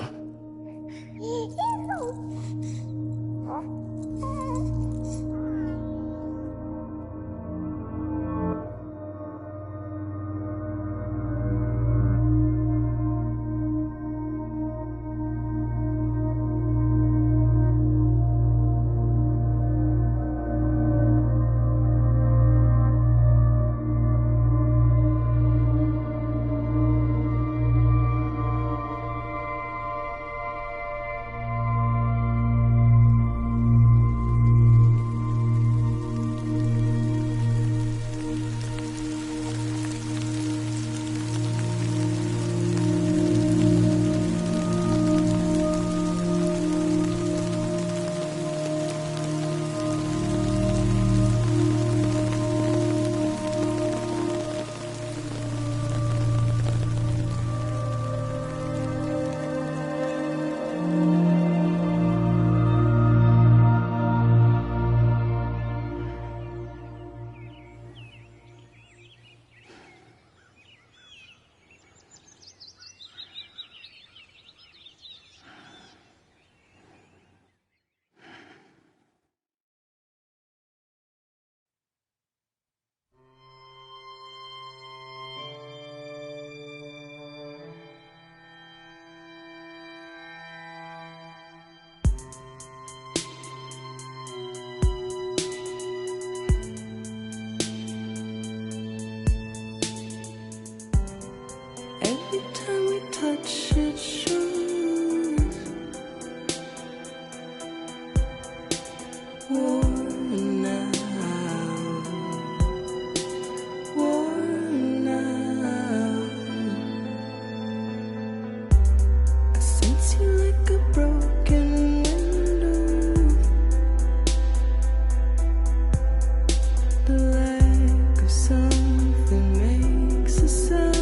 [SPEAKER 10] Touch it shows worn out, worn out. I sense you like a broken window. The lack of something makes a sound.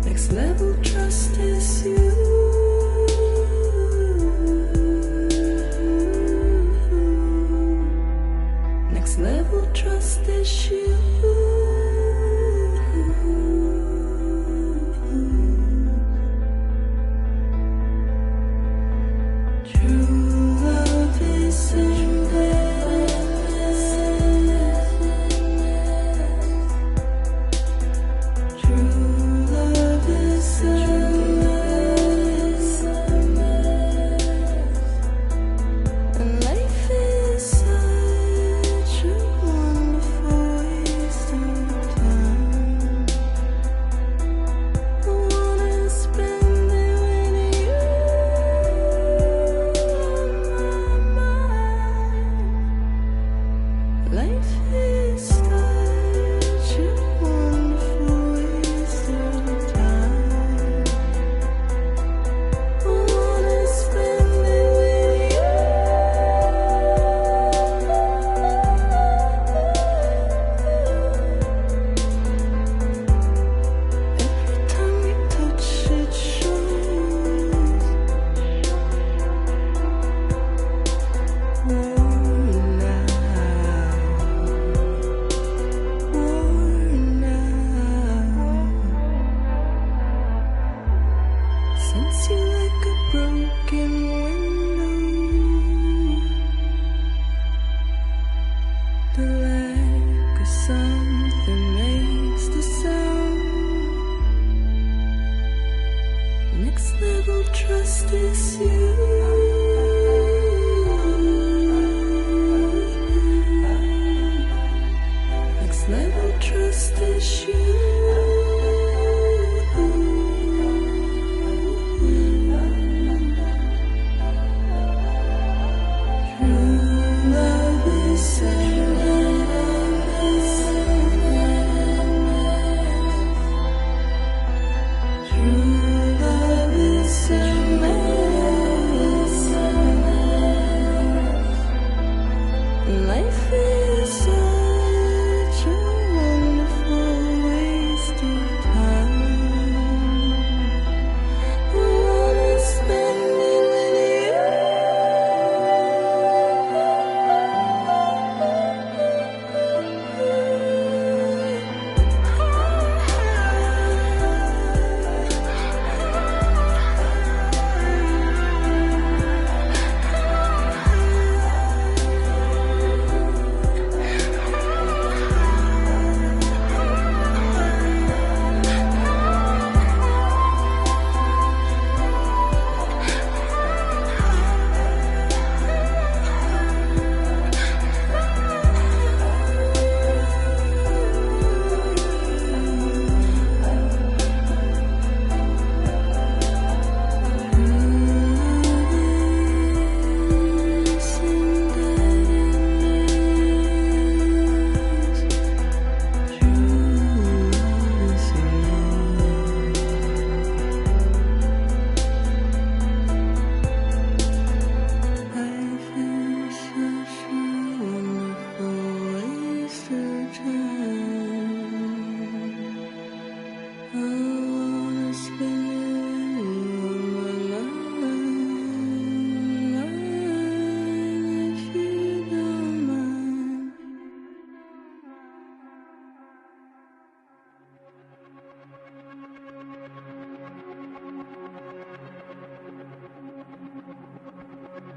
[SPEAKER 10] Next level trust is you. Next level trust is you. True love is true love is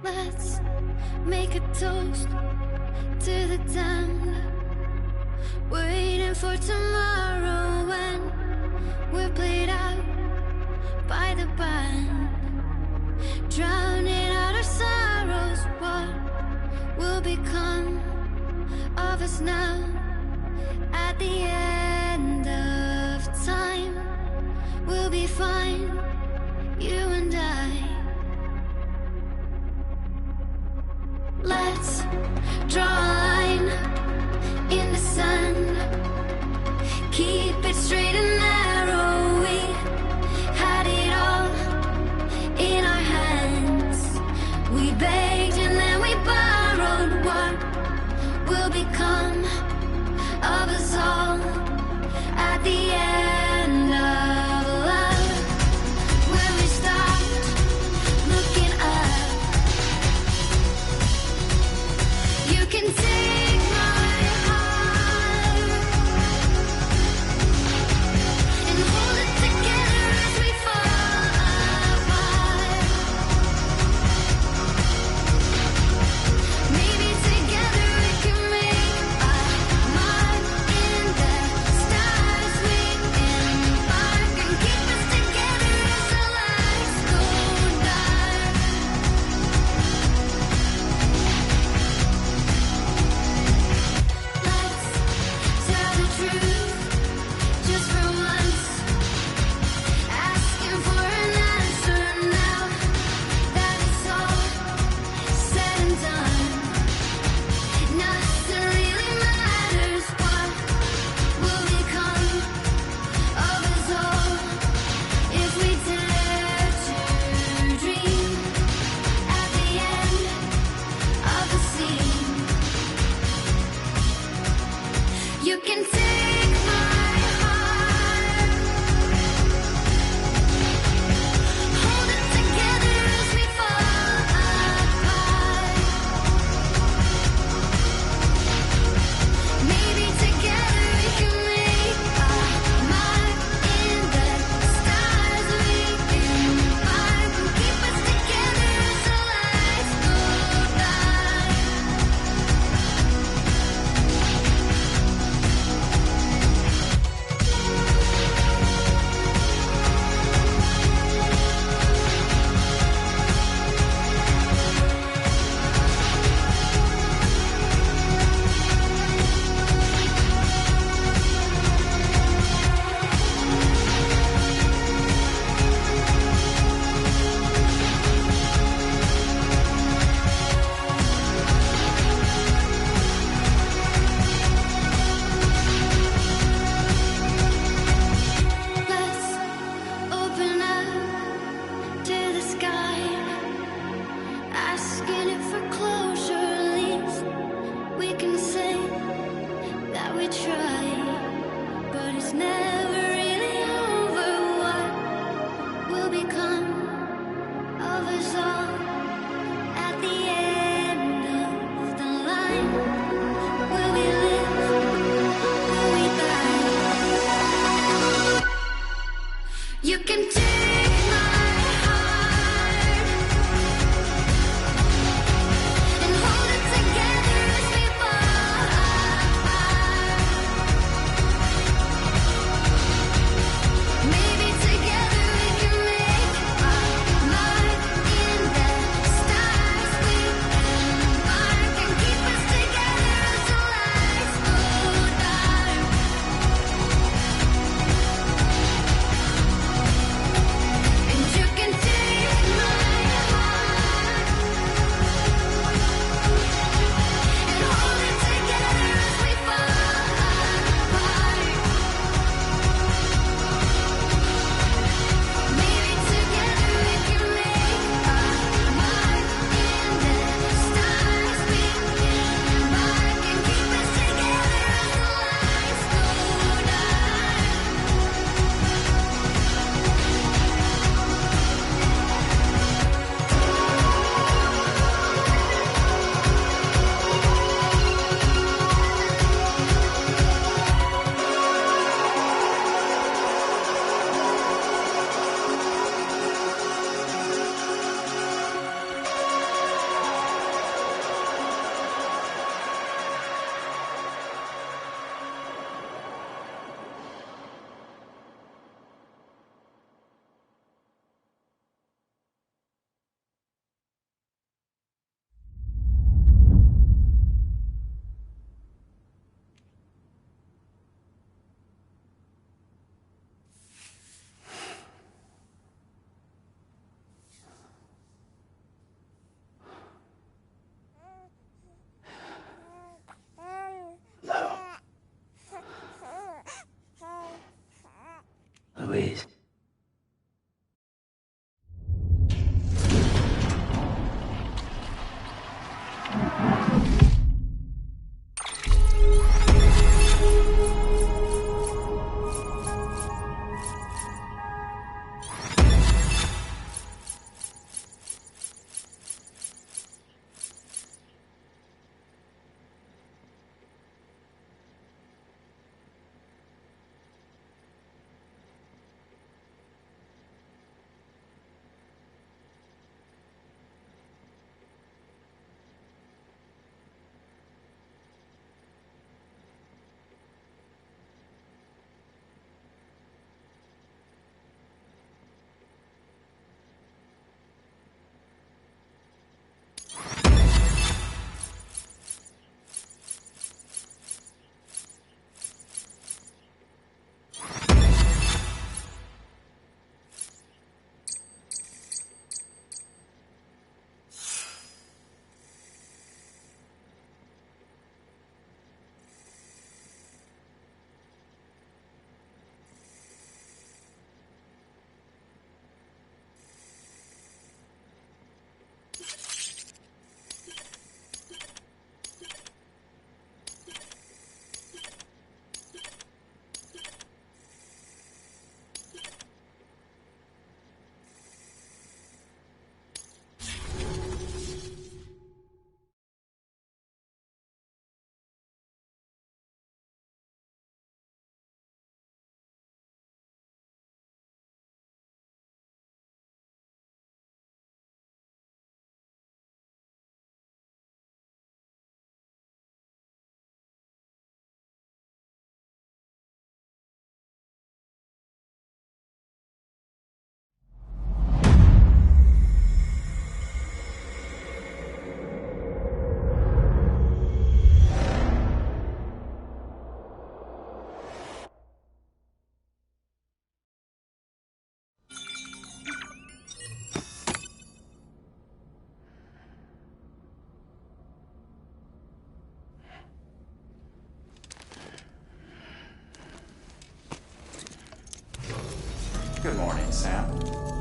[SPEAKER 16] Let's make a toast to the damned, waiting for tomorrow when we're played out by the band, drowning out our sorrows. What will become of us now at the end of time? We'll be fine, you and I. Let's draw a line in the sand, keep it straight and narrow. We had it all in our hands. We begged and then we borrowed. What will become of us all at the end of love?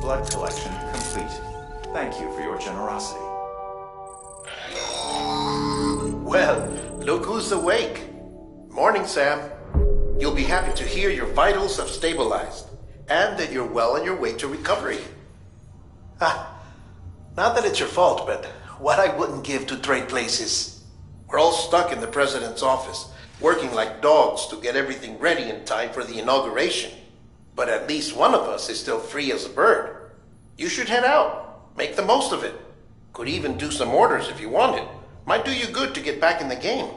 [SPEAKER 17] blood collection complete. Thank you for your generosity.
[SPEAKER 2] Well, look who's awake. Morning, Sam. You'll be happy to hear your vitals have stabilized, and that you're well on your way to recovery. Not that it's your fault, but what I wouldn't give to trade places. We're all stuck in the president's office, working like dogs to get everything ready in time for the inauguration. But at least one of us is still free as a bird. You should head out. Make the most of it. Could even do some orders if you wanted. Might do you good to get back in the game.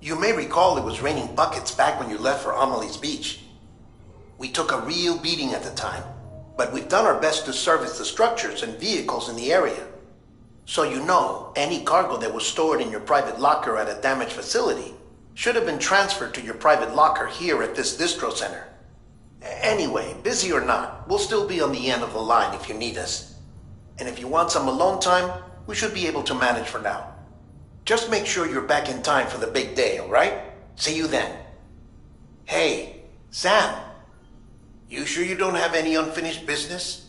[SPEAKER 2] You may recall it was raining buckets back when you left for Amelie's Beach. We took a real beating at the time, but we've done our best to service the structures and vehicles in the area. So you know, any cargo that was stored in your private locker at a damaged facility should have been transferred to your private locker here at this distro center. Anyway, busy or not, we'll still be on the end of the line if you need us. And if you want some alone time, we should be able to manage for now. Just make sure you're back in time for the big day, all right? See you then. Hey, Sam, you sure you don't have any unfinished business?